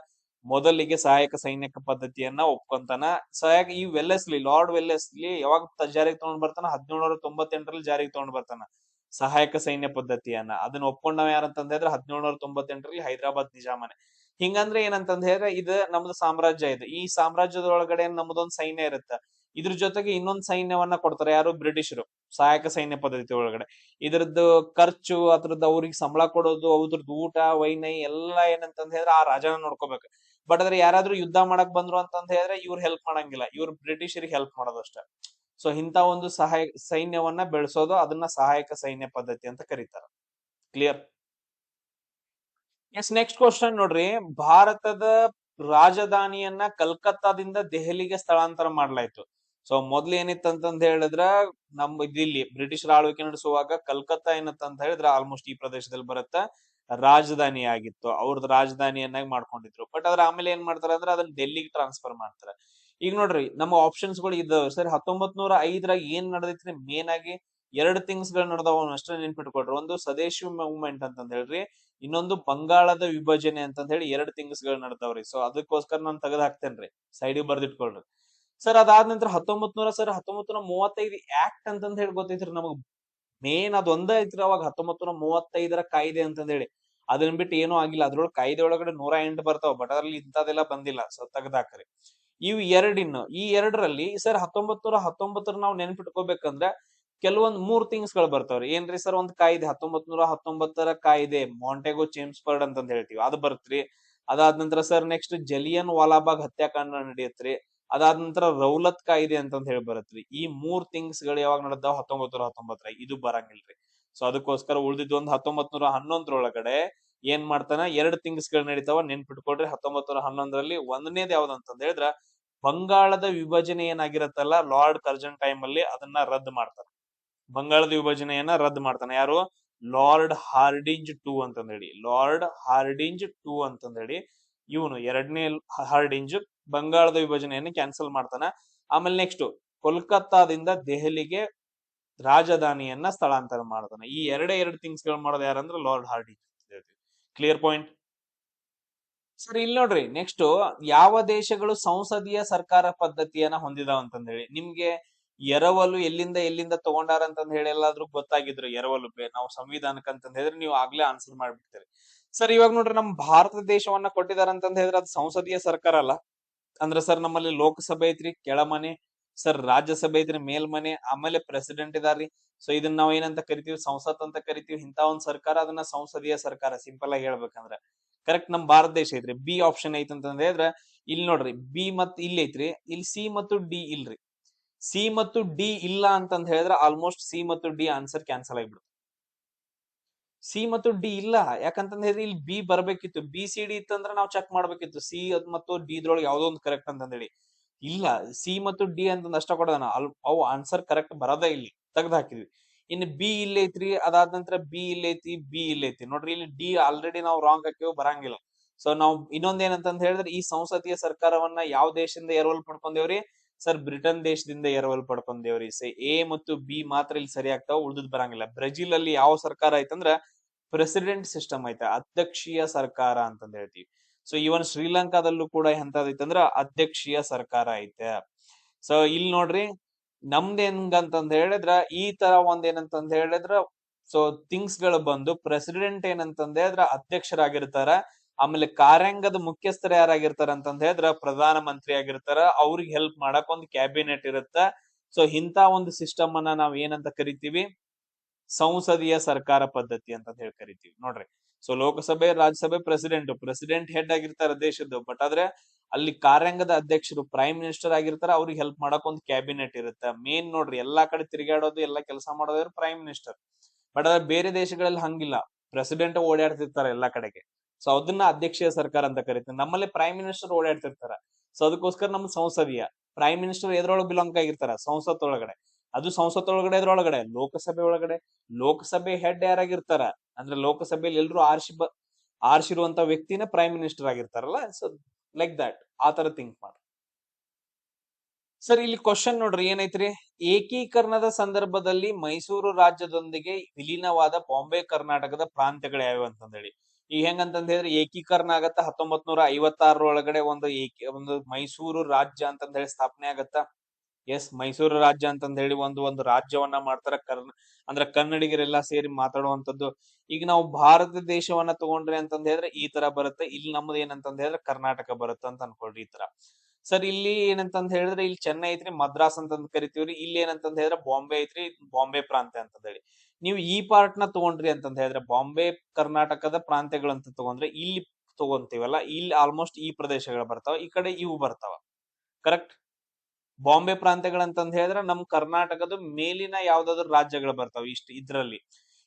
ಮೊದಲಿಗೆ ಸಹಾಯಕ ಸೈನಿಕ ಪದ್ಧತಿಯನ್ನ ಒಪ್ಕೊಂತಾನ. ಸಹಾಯಕ ಈ ವೆಲ್ಲೆಸ್ಲಿ, ಲಾರ್ಡ್ ವೆಲ್ಲೆಸ್ಲಿ ಯಾವಾಗ ಜಾರಿಗೆ ತಗೊಂಡ್ ಬರ್ತಾನ? 1798ರಲ್ಲಿ ಜಾರಿಗೆ ತಗೊಂಡ್ ಬರ್ತಾನ ಸಹಾಯಕ ಸೈನ್ಯ ಪದ್ಧತಿಯನ್ನ. ಅದನ್ನ ಒಪ್ಕೊಂಡವ ಯಾರಂತಂದ್ ಹೇಳಿದ್ರೆ 1798ರಲ್ಲಿ ಹೈದರಾಬಾದ್ ನಿಜಾಮನೆ. ಹಿಂಗಂದ್ರೆ ಏನಂತಂದ್ ಹೇಳಿದ್ರೆ ಇದು ನಮ್ದು ಸಾಮ್ರಾಜ್ಯ. ಇದು ಈ ಸಾಮ್ರಾಜ್ಯದೊಳಗಡೆ ನಮ್ದೊಂದ್ ಸೈನ್ಯ ಇರುತ್ತೆ. ಇದ್ರ ಜೊತೆಗೆ ಇನ್ನೊಂದ್ ಸೈನ್ಯವನ್ನ ಕೊಡ್ತಾರೆ. ಯಾರು? ಬ್ರಿಟಿಷರು. ಸಹಾಯಕ ಸೈನ್ಯ ಪದ್ಧತಿ ಒಳಗಡೆ ಇದ್ರದ್ದು ಖರ್ಚು, ಅದ್ರದ್ದು ಅವ್ರಿಗೆ ಸಂಬಳ ಕೊಡೋದು, ಅದ್ರದ್ದು ಊಟ ವೈನೈ ಎಲ್ಲಾ ಏನಂತಂದ್ ಹೇಳಿದ್ರೆ ಆ ರಾಜನ ನೋಡ್ಕೋಬೇಕು. ಬಟ್ ಆದ್ರೆ ಯಾರಾದ್ರೂ ಯುದ್ಧ ಮಾಡಕ್ ಬಂದ್ರು ಅಂತಂದ್ ಹೇಳಿದ್ರೆ ಇವ್ರು ಹೆಲ್ಪ್ ಮಾಡಂಗಿಲ್ಲ. ಇವ್ರು ಬ್ರಿಟಿಷರಿಗೆ ಹೆಲ್ಪ್ ಮಾಡೋದು ಅಷ್ಟೇ. ಸೊ ಇಂತ ಒಂದು ಸೈನ್ಯವನ್ನ ಬೆಳೆಸೋದು, ಅದನ್ನ ಸಹಾಯಕ ಸೈನ್ಯ ಪದ್ಧತಿ ಅಂತ ಕರೀತಾರ. ಕ್ಲಿಯರ್? ಎಸ್, ನೆಕ್ಸ್ಟ್ ಕ್ವಶನ್ ನೋಡ್ರಿ, ಭಾರತದ ರಾಜಧಾನಿಯನ್ನ ಕಲ್ಕತ್ತಾದಿಂದ ದೆಹಲಿಗೆ ಸ್ಥಳಾಂತರ ಮಾಡ್ಲಾಯ್ತು. ಸೊ ಮೊದ್ಲು ಏನಿತ್ತಂತಂದ್ ಹೇಳಿದ್ರ ಇಲ್ಲಿ ಬ್ರಿಟಿಷರ್ ಆಳ್ವಿಕೆ ನಡೆಸುವಾಗ ಕಲ್ಕತ್ತಾ ಏನಂತ ಹೇಳಿದ್ರ ಆಲ್ಮೋಸ್ಟ್ ಈ ಪ್ರದೇಶದಲ್ಲಿ ಬರುತ್ತ ರಾಜಧಾನಿ ಆಗಿತ್ತು. ಅವ್ರದ್ದು ರಾಜಧಾನಿಯನ್ನಾಗಿ ಮಾಡ್ಕೊಂಡಿದ್ರು. ಬಟ್ ಅದ್ರ ಆಮೇಲೆ ಏನ್ ಮಾಡ್ತಾರ ಅಂದ್ರೆ ಅದನ್ನ ಡೆಲ್ಲಿಗೆ ಟ್ರಾನ್ಸ್ಫರ್ ಮಾಡ್ತಾರೆ. ಈಗ ನೋಡ್ರಿ, ನಮ್ಮ ಆಪ್ಷನ್ಸ್ ಗಳು ಇದಾವೆ ಸರಿ. 1905 ಏನ್ ನಡೆದೈತ್ರಿ? ಮೇನ್ ಆಗಿ ಎರಡು ಥಿಂಗ್ಸ್ ಗಳು ನಡೆದವ, ಅಷ್ಟೇ ನೆನ್ಪಿಟ್ಕೊಡ್ರಿ. ಒಂದು ಸ್ವದೇಶಿ ಮೂವ್ಮೆಂಟ್ ಅಂತಂದ್ ಹೇಳ್ರಿ, ಇನ್ನೊಂದು ಬಂಗಾಳದ ವಿಭಜನೆ ಅಂತಂದ್ ಹೇಳಿ ಎರಡು ಥಿಂಗ್ಸ್ ಗಳು ನಡೆದವ್ರಿ. ಸೊ ಅದಕ್ಕೋಸ್ಕರ ನಾನ್ ತೆಗೆದ್ ಹಾಕ್ತೇನ್ರಿ, ಸೈಡಿಗೆ ಬರ್ದಿಟ್ಕೊಳ್ರಿ. ಸರ್ ಅದಾದ ನಂತರ 1935 ಆಕ್ಟ್ ಅಂತಂದ್ ಹೇಳಿ ಗೊತ್ತೈತ್ರಿ ನಮಗ್. ಮೇನ್ ಅದೊಂದ ಐತ್ರಿ ಅವಾಗ 1935 ಕಾಯ್ದೆ ಅಂತಂದ್ ಹೇಳಿ. ಅದನ್ ಬಿಟ್ಟು ಏನೂ ಆಗಿಲ್ಲ. ಅದ್ರೊಳಗೆ ಕಾಯ್ದೆ ಒಳಗಡೆ 108 ಬರ್ತಾವ. ಬಟ್ ಅದ್ರಲ್ಲಿ ಇಂಥದೆಲ್ಲ ಬಂದಿಲ್ಲ. ಸೊ ತೆಗೆದಾಕ್ರಿ. ಇವು ಈ ಎರಡರಲ್ಲಿ ಸರ್ 1919 ನಾವು ನೆನ್ಪಿಟ್ಕೋಬೇಕಂದ್ರೆ ಕೆಲವೊಂದ್ 3 ಥಿಂಗ್ಸ್ ಗಳು ಬರ್ತಾವ್ರಿ. ಏನ್ರಿ ಸರ್? ಒಂದ್ ಕಾಯ್ದೆ 1919 ಕಾಯ್ದೆ, ಮಾಂಟೆಗೋ ಚೇಮ್ಸ್ಫರ್ಡ್ ಅಂತಂದ್ ಹೇಳ್ತೀವಿ, ಅದು ಬರ್ತ್ರಿ. ಅದಾದ ನಂತರ ಸರ್ ನೆಕ್ಸ್ಟ್ ಜಲಿಯನ್ ವಾಲಾಬಾಗ್ ಹತ್ಯಾಕಾಂಡ ನಡೆಯತ್ರಿ. ಅದಾದ ನಂತರ ರೌಲತ್ ಕಾಯ್ದೆ ಅಂತಂದ್ ಹೇಳಿ ಬರತ್ರಿ. ಈ 3 ಥಿಂಗ್ಸ್ ಗಳು ಯಾವಾಗ ನಡೆದಾವ? 1919. ಇದು ಬರಂಗಿಲ್ರಿ. ಸೊ ಅದಕ್ಕೋಸ್ಕರ ಉಳಿದಿದ್ದು ಒಂದು 1911 ಏನ್ ಮಾಡ್ತಾನ? ಎರಡು ಥಿಂಗ್ಸ್ ಗಳು ನಡೀತಾವ, ನೆನ್ಪಿಟ್ಕೊಡ್ರಿ. 1911ರಲ್ಲಿ ಒಂದನೇದ್ ಯಾವ್ದಂತಂದ್ ಹೇಳಿದ್ರ ಬಂಗಾಳದ ವಿಭಜನೆ ಏನಾಗಿರತ್ತಲ್ಲ, ಲಾರ್ಡ್ ಕರ್ಜನ್ ಟೈಮ್ ಅಲ್ಲಿ ಅದನ್ನ ರದ್ದು ಮಾಡ್ತಾರ. ಬಂಗಾಳದ ವಿಭಜನೆಯನ್ನ ರದ್ದು ಮಾಡ್ತಾನೆ. ಯಾರು? ಲಾರ್ಡ್ ಹಾರ್ಡಿಂಜ್ ಟೂ ಅಂತಂದ್ ಹೇಳಿ. ಲಾರ್ಡ್ ಹಾರ್ಡಿಂಜ್ ಟೂ ಅಂತಂದ್ ಹೇಳಿ ಇವನು ಎರಡನೇ ಹಾರ್ಡಿಂಜ್ ಬಂಗಾಳದ ವಿಭಜನೆಯನ್ನು ಕ್ಯಾನ್ಸಲ್ ಮಾಡ್ತಾನ. ಆಮೇಲೆ ನೆಕ್ಸ್ಟ್ ಕೋಲ್ಕತ್ತಾದಿಂದ ದೆಹಲಿಗೆ ರಾಜಧಾನಿಯನ್ನ ಸ್ಥಳಾಂತರ ಮಾಡ್ತಾನೆ. ಈ ಎರಡು ಥಿಂಗ್ಸ್ ಗಳು ಮಾಡೋದು ಯಾರಂದ್ರೆ ಲಾರ್ಡ್ ಹಾರ್ಡಿಂಜ್. Clear point? ಸರಿ, ಇಲ್ಲಿ ನೋಡ್ರಿ, ನೆಕ್ಸ್ಟ್ ಯಾವ ದೇಶಗಳು ಸಂಸದೀಯ ಸರ್ಕಾರ ಪದ್ಧತಿಯನ್ನ ಹೊಂದಿದಾವ ಅಂತಂದ್ ಹೇಳಿ. ನಿಮ್ಗೆ ಎರವಲು ಎಲ್ಲಿಂದ ತಗೊಂಡಾರ ಅಂತಂದ್ ಹೇಳಿ ಎಲ್ಲಾದ್ರೂ ಗೊತ್ತಾಗಿದ್ರು ಎರವಲು ನಾವು ಸಂವಿಧಾನಕ್ಕೆ ಅಂತಂದ್ ಹೇಳಿದ್ರೆ ನೀವು ಆಗ್ಲೇ ಆನ್ಸರ್ ಮಾಡ್ಬಿಡ್ತೀರಿ. ಸರ್ ಇವಾಗ ನೋಡ್ರಿ, ನಮ್ ಭಾರತ ದೇಶವನ್ನ ಕೊಟ್ಟಿದಾರ ಅಂತಂದ್ ಹೇಳಿದ್ರೆ ಅದು ಸಂಸದೀಯ ಸರ್ಕಾರ ಅಲ್ಲ. ಅಂದ್ರೆ ಸರ್ ನಮ್ಮಲ್ಲಿ ಲೋಕಸಭೆ ಐತ್ರಿ ಕೆಳಮನೆ, ಸರ್ ರಾಜ್ಯಸಭೆ ಐತ್ರಿ ಮೇಲ್ಮನೆ, ಆಮೇಲೆ ಪ್ರೆಸಿಡೆಂಟ್ ಇದಾರ್ರಿ. ಸೊ ಇದನ್ನ ನಾವ್ ಏನಂತ ಕರಿತೀವಿ? ಸಂಸತ್ ಅಂತ ಕರಿತೀವಿ. ಇಂತ ಒಂದ್ ಸರ್ಕಾರ, ಅದನ್ನ ಸಂಸದೀಯ ಸರ್ಕಾರ, ಸಿಂಪಲ್ ಆಗಿ ಹೇಳ್ಬೇಕಂದ್ರೆ. ಕರೆಕ್ಟ್ ನಮ್ ಭಾರತ ದೇಶ ಐತ್ರಿ. ಬಿ ಆಪ್ಷನ್ ಐತಿ ಅಂತಂದ ಹೇಳಿದ್ರ ಇಲ್ಲಿ ನೋಡ್ರಿ ಬಿ ಮತ್ ಇಲ್ಲಿ ಐತ್ರಿ, ಇಲ್ಲಿ ಸಿ ಮತ್ತು ಡಿ ಇಲ್ರಿ. ಸಿ ಮತ್ತು ಡಿ ಇಲ್ಲ ಅಂತಂದ ಹೇಳಿದ್ರ ಆಲ್ಮೋಸ್ಟ್ ಸಿ ಮತ್ತು ಡಿ ಆನ್ಸರ್ ಕ್ಯಾನ್ಸಲ್ ಆಗ್ಬಿಡುತ್ತೆ. ಸಿ ಮತ್ತು ಡಿ ಇಲ್ಲ, ಯಾಕಂತಂದ ಹೇಳಿದ್ರೆ ಇಲ್ಲಿ ಬಿ ಬರ್ಬೇಕಿತ್ತು. ಬಿ ಸಿ ಡಿ ಇತ್ತಂದ್ರ ನಾವು ಚೆಕ್ ಮಾಡ್ಬೇಕಿತ್ತು ಸಿ ಮತ್ತು ಡಿ ಇದ್ರೊಳಗೆ ಯಾವ್ದೋ ಒಂದು ಕರೆಕ್ಟ್ ಅಂತಂದೇಳಿ. ಇಲ್ಲ, ಸಿ ಮತ್ತು ಡಿ ಅಂತಂದ್ ಅಷ್ಟ ಕೊಡೋಣ, ಅವು ಆನ್ಸರ್ ಕರೆಕ್ಟ್ ಬರೋದೇ ಇಲ್ಲಿ, ತೆಗ್ದು ಹಾಕಿದ್ವಿ. ಇನ್ನು ಬಿ ಇಲ್ಲಿ ಐತ್ರಿ, ಅದಾದ ನಂತರ ಬಿ ಇಲ್ಲಿ ಐತಿ, ಬಿ ಇಲ್ಲಿ ಐತಿ. ನೋಡ್ರಿ ಇಲ್ಲಿ ಡಿ ಆಲ್ರೆಡಿ ನಾವು ರಾಂಗ್ ಹಾಕಿವ್, ಬರಂಗಿಲ್ಲ. ಸೊ ನಾವು ಇನ್ನೊಂದ್ ಏನಂತಂದ್ ಹೇಳಿದ್ರೆ, ಈ ಸಂಸದೀಯ ಸರ್ಕಾರವನ್ನ ಯಾವ ದೇಶದಿಂದ ಎರವಲ್ ಪಡ್ಕೊಂಡೇವ್ರಿ? ಸರ್ ಬ್ರಿಟನ್ ದೇಶದಿಂದ ಎರವಲ್ ಪಡ್ಕೊಂಡೇವ್ರಿ. ಎ ಮತ್ತು ಬಿ ಮಾತ್ರ ಇಲ್ಲಿ ಸರಿ ಆಗ್ತಾವ, ಉಳ್ದದ್ ಬರಂಗಿಲ್ಲ. ಬ್ರೆಜಿಲ್ ಅಲ್ಲಿ ಯಾವ ಸರ್ಕಾರ ಐತಂದ್ರ ಪ್ರೆಸಿಡೆಂಟ್ ಸಿಸ್ಟಮ್ ಐತೆ, ಅಧ್ಯಕ್ಷೀಯ ಸರ್ಕಾರ ಅಂತಂದ್ ಹೇಳ್ತೀವಿ. ಸೊ ಇವನ್ ಶ್ರೀಲಂಕಾದಲ್ಲೂ ಕೂಡ ಎಂತದೈತಂದ್ರ ಅಧ್ಯಕ್ಷೀಯ ಸರ್ಕಾರ ಐತೆ. ಸೊ ಇಲ್ಲಿ ನೋಡ್ರಿ ನಮ್ದ್ ಹೆಂಗಂತಂದ್ ಹೇಳಿದ್ರ ಈ ತರ ಒಂದ್ ಏನಂತಂದ್ ಹೇಳಿದ್ರ, ಸೊ ಥಿಂಗ್ಸ್ ಗಳು ಬಂದು ಪ್ರೆಸಿಡೆಂಟ್ ಏನಂತಂದ್ ಹೇಳಿದ್ರ ಅಧ್ಯಕ್ಷರಾಗಿರ್ತಾರ. ಆಮೇಲೆ ಕಾರ್ಯಾಂಗದ ಮುಖ್ಯಸ್ಥರು ಯಾರಾಗಿರ್ತಾರ ಅಂತಂದ್ ಹೇಳಿದ್ರ ಪ್ರಧಾನ ಮಂತ್ರಿ ಆಗಿರ್ತಾರ. ಅವ್ರಿಗೆ ಹೆಲ್ಪ್ ಮಾಡಕ್ ಒಂದು ಕ್ಯಾಬಿನೆಟ್ ಇರುತ್ತ. ಸೊ ಇಂತ ಒಂದು ಸಿಸ್ಟಮ್ ಅನ್ನ ನಾವ್ ಏನಂತ ಕರಿತೀವಿ? ಸಂಸದೀಯ ಸರ್ಕಾರ ಪದ್ಧತಿ ಅಂತ ಹೇಳಿ ಕರಿತೀವಿ ನೋಡ್ರಿ. ಸೊ ಲೋಕಸಭೆ, ರಾಜ್ಯಸಭೆ ಪ್ರೆಸಿಡೆಂಟ್ ಹೆಡ್ ಆಗಿರ್ತಾರ ದೇಶದ್ದು. ಬಟ್ ಆದ್ರೆ ಅಲ್ಲಿ ಕಾರ್ಯಾಂಗದ ಅಧ್ಯಕ್ಷರು ಪ್ರೈಮ್ ಮಿನಿಸ್ಟರ್ ಆಗಿರ್ತಾರ. ಅವ್ರಿಗೆ ಹೆಲ್ಪ್ ಮಾಡಕ್ ಒಂದು ಕ್ಯಾಬಿನೆಟ್ ಇರುತ್ತೆ. ಮೇನ್ ನೋಡ್ರಿ, ಎಲ್ಲಾ ಕಡೆ ತಿರುಗಾಡೋದು, ಎಲ್ಲಾ ಕೆಲಸ ಮಾಡೋದ್ರ ಪ್ರೈಮ್ ಮಿನಿಸ್ಟರ್. ಬಟ್ ಆದ್ರೆ ಬೇರೆ ದೇಶಗಳಲ್ಲಿ ಹಂಗಿಲ್ಲ, ಪ್ರೆಸಿಡೆಂಟ್ ಓಡಾಡ್ತಿರ್ತಾರ ಎಲ್ಲಾ ಕಡೆಗೆ. ಸೊ ಅದನ್ನ ಅಧ್ಯಕ್ಷೀಯ ಸರ್ಕಾರ ಅಂತ ಕರಿತೀವಿ. ನಮ್ಮಲ್ಲಿ ಪ್ರೈಮ್ ಮಿನಿಸ್ಟರ್ ಓಡಾಡ್ತಿರ್ತಾರ. ಸೊ ಅದಕ್ಕೋಸ್ಕರ ನಮ್ ಸಂಸದೀಯ. ಪ್ರೈಮ್ ಮಿನಿಸ್ಟರ್ ಎದ್ರೊಳಗೆ ಬಿಲಾಂಗ್ ಆಗಿರ್ತಾರ? ಸಂಸತ್ ಒಳಗಡೆ. ಅದು ಸಂಸತ್ ಒಳಗಡೆ ಎದ್ರೊಳಗಡೆ? ಲೋಕಸಭೆ ಒಳಗಡೆ. ಲೋಕಸಭೆ ಹೆಡ್ ಯಾರಾಗಿರ್ತಾರ ಅಂದ್ರೆ ಲೋಕಸಭೆಯಲ್ಲಿ ಎಲ್ರು ಆರ್ಸಿರುವಂತ ವ್ಯಕ್ತಿನ ಪ್ರೈಮ್ ಮಿನಿಸ್ಟರ್ ಆಗಿರ್ತಾರಲ್ಲ. ಸೊ ಲೈಕ್ ದಟ್, ಆ ತರ ಥಿಂಕ್ ಮಾಡ್ರಿ. ಸರ್ ಇಲ್ಲಿ ಕ್ವಶನ್ ನೋಡ್ರಿ ಏನೈತ್ರಿ? ಏಕೀಕರಣದ ಸಂದರ್ಭದಲ್ಲಿ ಮೈಸೂರು ರಾಜ್ಯದೊಂದಿಗೆ ವಿಲೀನವಾದ ಬಾಂಬೆ ಕರ್ನಾಟಕದ ಪ್ರಾಂತ್ಯಗಳು ಯಾವ್ಯಾವ ಅಂತಂದೇಳಿ. ಈಗ ಹೆಂಗಂತಂದ್ ಹೇಳಿದ್ರೆ ಏಕೀಕರಣ ಆಗತ್ತ 1956 ಒಂದು ಮೈಸೂರು ರಾಜ್ಯ ಅಂತಂದ್ ಹೇಳಿ ಸ್ಥಾಪನೆ ಆಗತ್ತ. ಎಸ್, ಮೈಸೂರು ರಾಜ್ಯ ಅಂತಂದ್ ಹೇಳಿ ಒಂದು ರಾಜ್ಯವನ್ನ ಮಾಡ್ತಾರ. ಅಂದ್ರೆ ಕನ್ನಡಿಗರೆಲ್ಲಾ ಸೇರಿ ಮಾತಾಡುವಂತದ್ದು. ಈಗ ನಾವು ಭಾರತ ದೇಶವನ್ನ ತಗೊಂಡ್ರಿ ಅಂತಂದ್ ಹೇಳಿದ್ರೆ ಈ ತರ ಬರುತ್ತೆ. ಇಲ್ಲಿ ನಮ್ದು ಏನಂತಂದ್ ಹೇಳಿದ್ರೆ ಕರ್ನಾಟಕ ಬರುತ್ತೆ ಅಂತ ಅನ್ಕೊಳ್ರಿ ಈ ತರ. ಸರ್ ಇಲ್ಲಿ ಏನಂತಂದ್ ಹೇಳಿದ್ರೆ ಇಲ್ಲಿ ಚೆನ್ನೈ ಐತ್ರಿ, ಮದ್ರಾಸ್ ಅಂತಂದ್ ಕರಿತೀವ್ರಿ. ಇಲ್ಲಿ ಏನಂತಂದ್ ಹೇಳಿದ್ರೆ ಬಾಂಬೆ ಐತ್ರಿ, ಬಾಂಬೆ ಪ್ರಾಂತ್ಯ ಅಂತಂದ್ ಹೇಳಿ. ನೀವು ಈ ಪಾರ್ಟ್ ನ ತಗೊಂಡ್ರಿ ಅಂತಂದ್ ಹೇಳಿದ್ರೆ ಬಾಂಬೆ ಕರ್ನಾಟಕದ ಪ್ರಾಂತ್ಯಗಳು ಅಂತ ತಗೊಂಡ್ರೆ ಇಲ್ಲಿ ತಗೊಂತೀವಲ್ಲ, ಇಲ್ಲಿ ಆಲ್ಮೋಸ್ಟ್ ಈ ಪ್ರದೇಶಗಳು ಬರ್ತಾವ, ಈ ಕಡೆ ಇವು ಬರ್ತಾವ. ಕರೆಕ್ಟ್. ಬಾಂಬೆ ಪ್ರಾಂತ್ಯಗಳಂತಂದ್ ಹೇಳಿದ್ರೆ ನಮ್ ಕರ್ನಾಟಕದ ಮೇಲಿನ ಯಾವ್ದಾದ್ರು ರಾಜ್ಯಗಳು ಬರ್ತಾವ ಇದ್ರಲ್ಲಿ.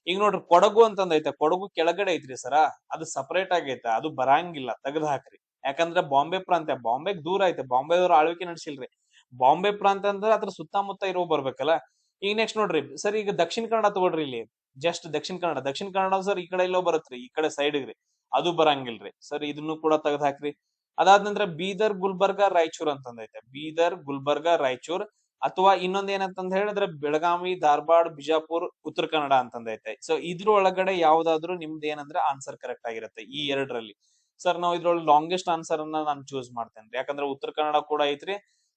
ಈಗ ನೋಡ್ರಿ ಕೊಡಗು ಅಂತಂದ್ ಐತೆ, ಕೊಡಗು ಕೆಳಗಡೆ ಐತ್ರಿ ಸರ, ಅದು ಸಪರೇಟ್ ಆಗೈತೆ, ಅದು ಬರಂಗಿಲ್ಲ, ತೆಗ್ದ್ ಹಾಕ್ರಿ. ಯಾಕಂದ್ರೆ ಬಾಂಬೆ ಪ್ರಾಂತ್ಯ ಬಾಂಬೆಗ್ ದೂರ ಐತೆ, ಬಾಂಬೆದವ್ರು ಆಳ್ವಿಕೆ ನಡೆಸಿಲ್ರಿ. ಬಾಂಬೆ ಪ್ರಾಂತ್ಯ ಅಂದ್ರೆ ಅದ್ರ ಸುತ್ತಮುತ್ತ ಇರೋ ಬರ್ಬೇಕಲ್ಲ. ಈಗ ನೆಕ್ಸ್ಟ್ ನೋಡ್ರಿ ಸರ್, ಈಗ ದಕ್ಷಿಣ ಕನ್ನಡ ತಗೊಳ್ರಿ. ಇಲ್ಲಿ ಜಸ್ಟ್ ದಕ್ಷಿಣ ಕನ್ನಡ ಸರ್ ಈ ಕಡೆ ಎಲ್ಲೋ ಬರತ್ರಿ, ಈ ಕಡೆ ಸೈಡ್ಗ್ರಿ, ಅದು ಬರಂಗಿಲ್ರಿ ಸರ್. ಇದನ್ನು ಕೂಡ ತೆಗ್ದ್ ಹಾಕ್ರಿ. ಅದಾದ ನಂತರ ಬೀದರ್, ಗುಲ್ಬರ್ಗ, ರಾಯಚೂರ್ ಅಂತಂದೈತೆ. ಬೀದರ್, ಗುಲ್ಬರ್ಗ, ರಾಯಚೂರ್. ಅಥವಾ ಇನ್ನೊಂದ್ ಏನಂತಂದ್ ಹೇಳಿದ್ರೆ ಬೆಳಗಾವಿ, ಧಾರವಾಡ, ಬಿಜಾಪುರ್, ಉತ್ತರ ಕನ್ನಡ ಅಂತಂದೈತೆ. ಸೊ ಇದ್ರ ಒಳಗಡೆ ಯಾವ್ದಾದ್ರು ನಿಮ್ದು ಏನಂದ್ರೆ ಆನ್ಸರ್ ಕರೆಕ್ಟ್ ಆಗಿರುತ್ತೆ ಈ ಎರಡರಲ್ಲಿ. ಸರ್ ನಾವು ಇದ್ರೊಳಗೆ ಲಾಂಗೆಸ್ಟ್ ಆನ್ಸರ್ ಅನ್ನ ನಾನು ಚೂಸ್ ಮಾಡ್ತೇನೆ, ಯಾಕಂದ್ರೆ ಉತ್ತರ ಕನ್ನಡ ಕೂಡ ಐತ್ರಿ.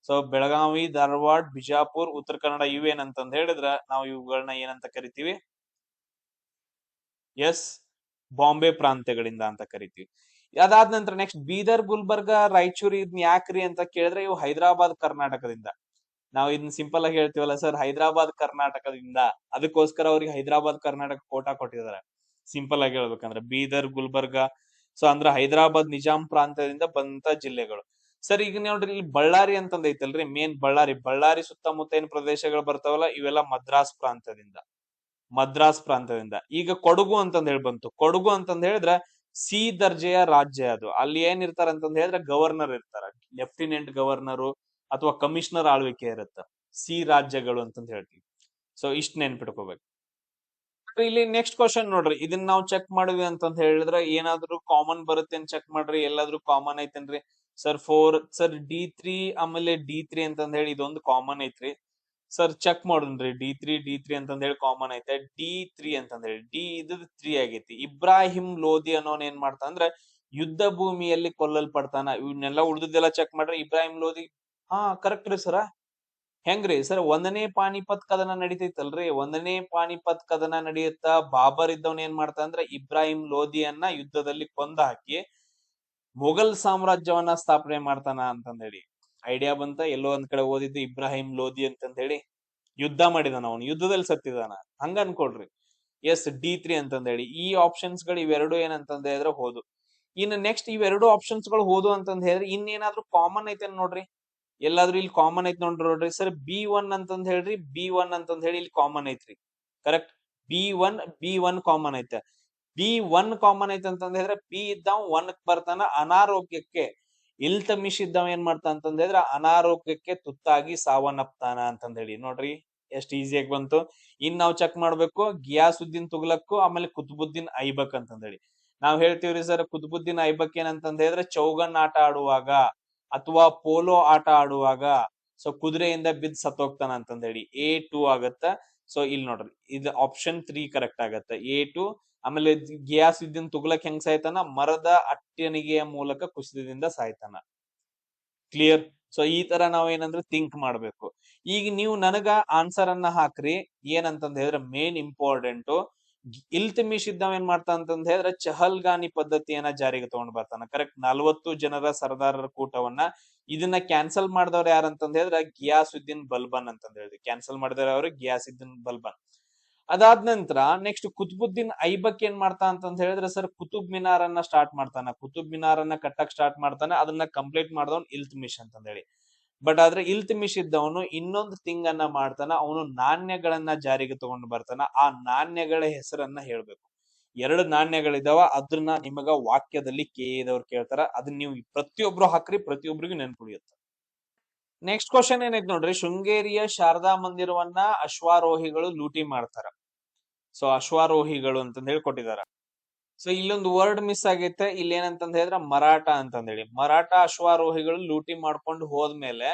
ಸೊ ಬೆಳಗಾವಿ, ಧಾರವಾಡ, ಬಿಜಾಪುರ್, ಉತ್ತರ ಕನ್ನಡ ಇವೇನಂತಂದ್ ಹೇಳಿದ್ರ ನಾವು ಇವುಗಳನ್ನ ಏನಂತ ಕರಿತೀವಿ? ಎಸ್, ಬಾಂಬೆ ಪ್ರಾಂತ್ಯಗಳಿಂದ ಅಂತ ಕರಿತೀವಿ. ಅದಾದ ನಂತರ ನೆಕ್ಸ್ಟ್ ಬೀದರ್, ಗುಲ್ಬರ್ಗ, ರಾಯಚೂರು ಇದನ್ನ ಯಾಕ್ರಿ ಅಂತ ಕೇಳಿದ್ರೆ ಇವು ಹೈದರಾಬಾದ್ ಕರ್ನಾಟಕದಿಂದ. ನಾವು ಇದನ್ನ ಸಿಂಪಲ್ ಆಗಿ ಹೇಳ್ತೀವಲ್ಲ ಸರ್, ಹೈದರಾಬಾದ್ ಕರ್ನಾಟಕದಿಂದ, ಅದಕ್ಕೋಸ್ಕರ ಅವ್ರಿಗೆ ಹೈದರಾಬಾದ್ ಕರ್ನಾಟಕ ಕೋಟಾ ಕೊಟ್ಟಿದ್ದಾರೆ. ಸಿಂಪಲ್ ಆಗಿ ಹೇಳ್ಬೇಕಂದ್ರೆ ಬೀದರ್, ಗುಲ್ಬರ್ಗ, ಸೊ ಅಂದ್ರೆ ಹೈದರಾಬಾದ್ ನಿಜಾಂ ಪ್ರಾಂತ್ಯದಿಂದ ಬಂತ ಜಿಲ್ಲೆಗಳು. ಸರ್ ಈಗ ನೋಡ್ರಿ ಇಲ್ಲಿ ಬಳ್ಳಾರಿ ಅಂತಂದ್ ಐತಲ್ರಿ, ಮೇನ್ ಬಳ್ಳಾರಿ ಸುತ್ತಮುತ್ತ ಏನ್ ಪ್ರದೇಶಗಳು ಬರ್ತಾವಲ್ಲ ಇವೆಲ್ಲ ಮದ್ರಾಸ್ ಪ್ರಾಂತ್ಯದಿಂದ. ಈಗ ಕೊಡಗು ಅಂತಂದ್ ಹೇಳಿ ಬಂತು. ಕೊಡಗು ಅಂತಂದ್ ಹೇಳಿದ್ರೆ ಸಿ ದರ್ಜೆಯ ರಾಜ್ಯ ಅದು. ಅಲ್ಲಿ ಏನ್ ಇರ್ತಾರ ಅಂತಂದ್ ಹೇಳಿದ್ರೆ ಗವರ್ನರ್ ಇರ್ತಾರ, ಲೆಫ್ಟಿನೆಂಟ್ ಗವರ್ನರು ಅಥವಾ ಕಮಿಷನರ್ ಆಳ್ವಿಕೆ ಇರುತ್ತ. ಸಿ ರಾಜ್ಯಗಳು ಅಂತಂದ್ ಹೇಳ್ತೀವಿ. ಸೊ ಇಷ್ಟ ನೆನ್ಪಿಟ್ಕೋಬೇಕು. ಇಲ್ಲಿ ನೆಕ್ಸ್ಟ್ ಕ್ವಶನ್ ನೋಡ್ರಿ, ಇದನ್ನ ನಾವು ಚೆಕ್ ಮಾಡಿದ್ವಿ ಅಂತಂದ್ ಹೇಳಿದ್ರೆ ಏನಾದ್ರು ಕಾಮನ್ ಬರುತ್ತೆ ಅಂತ ಚೆಕ್ ಮಾಡ್ರಿ. ಎಲ್ಲಾದ್ರೂ ಕಾಮನ್ ಐತೇನ್ರಿ? ಸರ್ ಸರ್ D3 ಆಮೇಲೆ D3 ಅಂತಂದ್ ಹೇಳಿ ಇದೊಂದು ಕಾಮನ್ ಐತ್ರಿ. ಸರ್ ಚೆಕ್ ಮಾಡೋಣ್ರಿ. ಡಿ ತ್ರೀ ಅಂತಂದ್ ಹೇಳಿ ಕಾಮನ್ ಐತೆ. D3 ಅಂತಂದ್ ಹೇಳಿ ಡಿ ಇದು 3 ಆಗೈತಿ. ಇಬ್ರಾಹಿಂ ಲೋಧಿ ಅನ್ನೋನ್ ಏನ್ ಮಾಡ್ತಾನ ಅಂದ್ರೆ ಯುದ್ಧ ಭೂಮಿಯಲ್ಲಿ ಕೊಲ್ಲಲ್ಪಡ್ತಾನ. ಇವನ್ನೆಲ್ಲ ಉಳ್ದದ್ದೆಲ್ಲ ಚೆಕ್ ಮಾಡ್ರಿ. ಇಬ್ರಾಹಿಂ ಲೋಧಿ, ಹಾ ಕರೆಕ್ಟ್ ರೀ ಸರ. ಹೆಂಗ್ರಿ ಸರ್, 1ನೇ ಪಾಣಿಪತ್ ಕದನ ನಡೀತೈತಲ್ರಿ, 1ನೇ ಪಾಣಿಪತ್ ಕದನ ನಡೆಯುತ್ತಾ ಬಾಬರ್ ಇದ್ದವನ್ ಏನ್ ಮಾಡ್ತಾನ ಅಂದ್ರೆ ಇಬ್ರಾಹಿಂ ಲೋಧಿಯನ್ನ ಯುದ್ಧದಲ್ಲಿ ಕೊಂದ ಹಾಕಿ ಮೊಘಲ್ ಸಾಮ್ರಾಜ್ಯವನ್ನ ಸ್ಥಾಪನೆ ಮಾಡ್ತಾನ ಅಂತಂದ್ ಹೇಳಿ ಐಡಿಯಾ ಬಂತ. ಎಲ್ಲೋ ಒಂದ್ ಕಡೆ ಓದಿದ್ದು ಇಬ್ರಾಹಿಂ ಲೋಧಿ ಅಂತಂದ್ ಹೇಳಿ. ಯುದ್ಧ ಮಾಡಿದಾನ ಅವನು, ಯುದ್ಧದಲ್ಲಿ ಸತ್ತಿದಾನ, ಹಂಗ ಅನ್ಕೊಳ್ರಿ. ಎಸ್, D3 ಅಂತಂದ್ ಹೇಳಿ. ಈ ಆಪ್ಷನ್ಸ್ ಗಳು ಇವೆರಡು ಏನಂತಂದ್ ಹೇಳಿದ್ರೆ ಹೌದು. ಇನ್ನು ನೆಕ್ಸ್ಟ್ ಇವೆರಡು ಆಪ್ಷನ್ಸ್ ಗಳು ಹೋದು ಅಂತಂದ್ ಹೇಳಿದ್ರೆ ಇನ್ನೇನಾದ್ರೂ ಕಾಮನ್ ಐತೆ ನೋಡ್ರಿ. ಎಲ್ಲಾದ್ರೂ ಇಲ್ಲಿ ಕಾಮನ್ ಐತಿ ನೋಡ್ರಿ ಸರ್. B1 ಅಂತಂದ್ ಹೇಳ್ರಿ, B1 ಅಂತಂದ್ ಹೇಳಿ ಇಲ್ಲಿ ಕಾಮನ್ ಐತ್ರಿ. ಕರೆಕ್ಟ್, ಬಿ ಒನ್ ಕಾಮನ್ ಐತೆ. B1 ಕಾಮನ್ ಐತೆ ಅಂತಂದ್ ಹೇಳಿದ್ರೆ ಬಿ ಇದ್ದಾವ್ 1 ಬರ್ತಾನ, ಅನಾರೋಗ್ಯಕ್ಕೆ ಇಲ್ತಮಿಶ್ ಇದ್ದಾವ ಏನ್ ಮಾಡ್ತಾನ ಅಂತಂದ್ ಹೇಳಿದ್ರೆ ಅನಾರೋಗ್ಯಕ್ಕೆ ತುತ್ತಾಗಿ ಸಾವನ್ನಪ್ತಾನ ಅಂತಂದ್ ಹೇಳಿ. ನೋಡ್ರಿ ಎಷ್ಟ್ ಈಸಿಯಾಗಿ ಬಂತು. ಇನ್ ನಾವ್ ಚೆಕ್ ಮಾಡ್ಬೇಕು ಗಿಯಾಸುದ್ದೀನ್ ತುಗ್ಲಕ್ಕು ಆಮೇಲೆ ಕುತುಬುದ್ದೀನ್ ಐಬಕ್ ಅಂತಂದ್ ಹೇಳಿ. ನಾವ್ ಹೇಳ್ತೀವ್ರಿ ಸರ್ ಕುತುಬುದ್ದೀನ್ ಐಬಕ್ ಏನಂತಂದ್ ಹೇಳಿದ್ರೆ ಚೌಗನ್ ಆಟ ಆಡುವಾಗ ಅಥವಾ ಪೋಲೋ ಆಟ ಆಡುವಾಗ ಸೊ ಕುದುರೆಯಿಂದ ಬಿದ್ದು ಸತ್ತೋಗ್ತಾನ ಅಂತಂದ್ ಹೇಳಿ. A2 ಆಗತ್ತ. ಸೊ ಇಲ್ಲಿ ನೋಡ್ರಿ ಇದು ಆಪ್ಷನ್ 3 ಕರೆಕ್ಟ್ ಆಗತ್ತ, A2. ಆಮೇಲೆ ಗಿಯಾಸುದ್ದೀನ್ ತುಗ್ಲಕ್ ಹೆಂಗ್ ಸಾಯ್ತಾನ, ಮರದ ಅಟ್ಟಣಿಗೆಯ ಮೂಲಕ ಕುಸಿತದಿಂದ ಸಾಯ್ತಾನ. ಕ್ಲಿಯರ್. ಸೊ ಈ ತರ ನಾವ್ ಏನಂದ್ರೆ ಥಿಂಕ್ ಮಾಡ್ಬೇಕು. ಈಗ ನೀವು ನನಗ ಆನ್ಸರ್ ಅನ್ನ ಹಾಕ್ರಿ. ಏನಂತಂದ್ ಹೇಳಿದ್ರೆ ಮೇನ್ ಇಂಪಾರ್ಟೆಂಟ್ ಇಲ್ತಮಿಶ್ ಇದ್ದಾವ ಏನ್ ಮಾಡ್ತಾನ ಅಂತಂದ್ ಹೇಳಿದ್ರೆ ಚಹಲ್ಗಾನಿ ಪದ್ಧತಿಯನ್ನ ಜಾರಿಗೆ ತಗೊಂಡ್ ಬರ್ತಾನ. ಕರೆಕ್ಟ್, 40 ಜನರ ಸರ್ದಾರರ ಕೂಟವನ್ನ ಇದನ್ನ ಕ್ಯಾನ್ಸಲ್ ಮಾಡಿದವ್ರು ಯಾರಂತಂದ್ ಹೇಳಿದ್ರೆ ಗಿಯಾಸುದ್ದೀನ್ ಬಲ್ಬನ್ ಅಂತಂದ್ ಹೇಳಿದ್ವಿ. ಕ್ಯಾನ್ಸಲ್ ಮಾಡಿದವ್ರು ಅವರು ಗಿಯಾಸುದ್ದೀನ್ ಬಲ್ಬನ್. ಅದಾದ ನಂತರ ನೆಕ್ಸ್ಟ್ ಕುತುಬುದ್ದೀನ್ ಐಬಕ್ ಏನ್ ಮಾಡ್ತಾ ಅಂತಂದ್ ಹೇಳಿದ್ರೆ ಸರ್ ಕುತುಬ್ ಮಿನಾರ್ ಅನ್ನ ಸ್ಟಾರ್ಟ್ ಮಾಡ್ತಾನ. ಕುತುಬ್ ಮಿನಾರ್ ಅನ್ನ ಕಟ್ಟಕ್ ಸ್ಟಾರ್ಟ್ ಮಾಡ್ತಾನೆ. ಅದನ್ನ ಕಂಪ್ಲೀಟ್ ಮಾಡಿದವನ್ ಇಲ್ತಮಿಶ್ ಅಂತಂದ್ ಹೇಳಿ. ಬಟ್ ಆದ್ರೆ ಇಲ್ತಮಿಶ್ ಇದ್ದವನು ಇನ್ನೊಂದು ಥಿಂಗ್ ಅನ್ನ ಮಾಡ್ತಾನ. ಅವನು ನಾಣ್ಯಗಳನ್ನ ಜಾರಿಗೆ ತಗೊಂಡು ಬರ್ತಾನ. ಆ ನಾಣ್ಯಗಳ ಹೆಸರನ್ನ ಹೇಳ್ಬೇಕು. 2 ನಾಣ್ಯಗಳಿದಾವ, ಅದನ್ನ ನಿಮಗ ವಾಕ್ಯದಲ್ಲಿ ಕೇಳಿದವ್ರು ಕೇಳ್ತಾರ. ಅದನ್ನ ನೀವು ಪ್ರತಿಯೊಬ್ರು ಹಾಕ್ರಿ, ಪ್ರತಿಯೊಬ್ರಿಗೂ ನೆನ್ಪುಳಿಯುತ್ತ. ನೆಕ್ಸ್ಟ್ ಕ್ವಶನ್ ಏನೈತ್ ನೋಡ್ರಿ, ಶೃಂಗೇರಿಯ ಶಾರದಾ ಮಂದಿರವನ್ನ ಅಶ್ವಾರೋಹಿಗಳು ಲೂಟಿ ಮಾಡ್ತಾರ. ಸೊ ಅಶ್ವಾರೋಹಿಗಳು ಅಂತಂದ್ ಹೇಳಿ ಕೊಟ್ಟಿದಾರ. ಸೊ ಇಲ್ಲೊಂದು ವರ್ಡ್ ಮಿಸ್ ಆಗೈತೆ. ಇಲ್ಲಿ ಏನಂತಂದ್ ಹೇಳಿದ್ರೆ ಮರಾಠ ಅಂತಂದ್ ಹೇಳಿ. ಮರಾಠ ಅಶ್ವಾರೋಹಿಗಳು ಲೂಟಿ ಮಾಡ್ಕೊಂಡು ಹೋದ್ಮೇಲೆ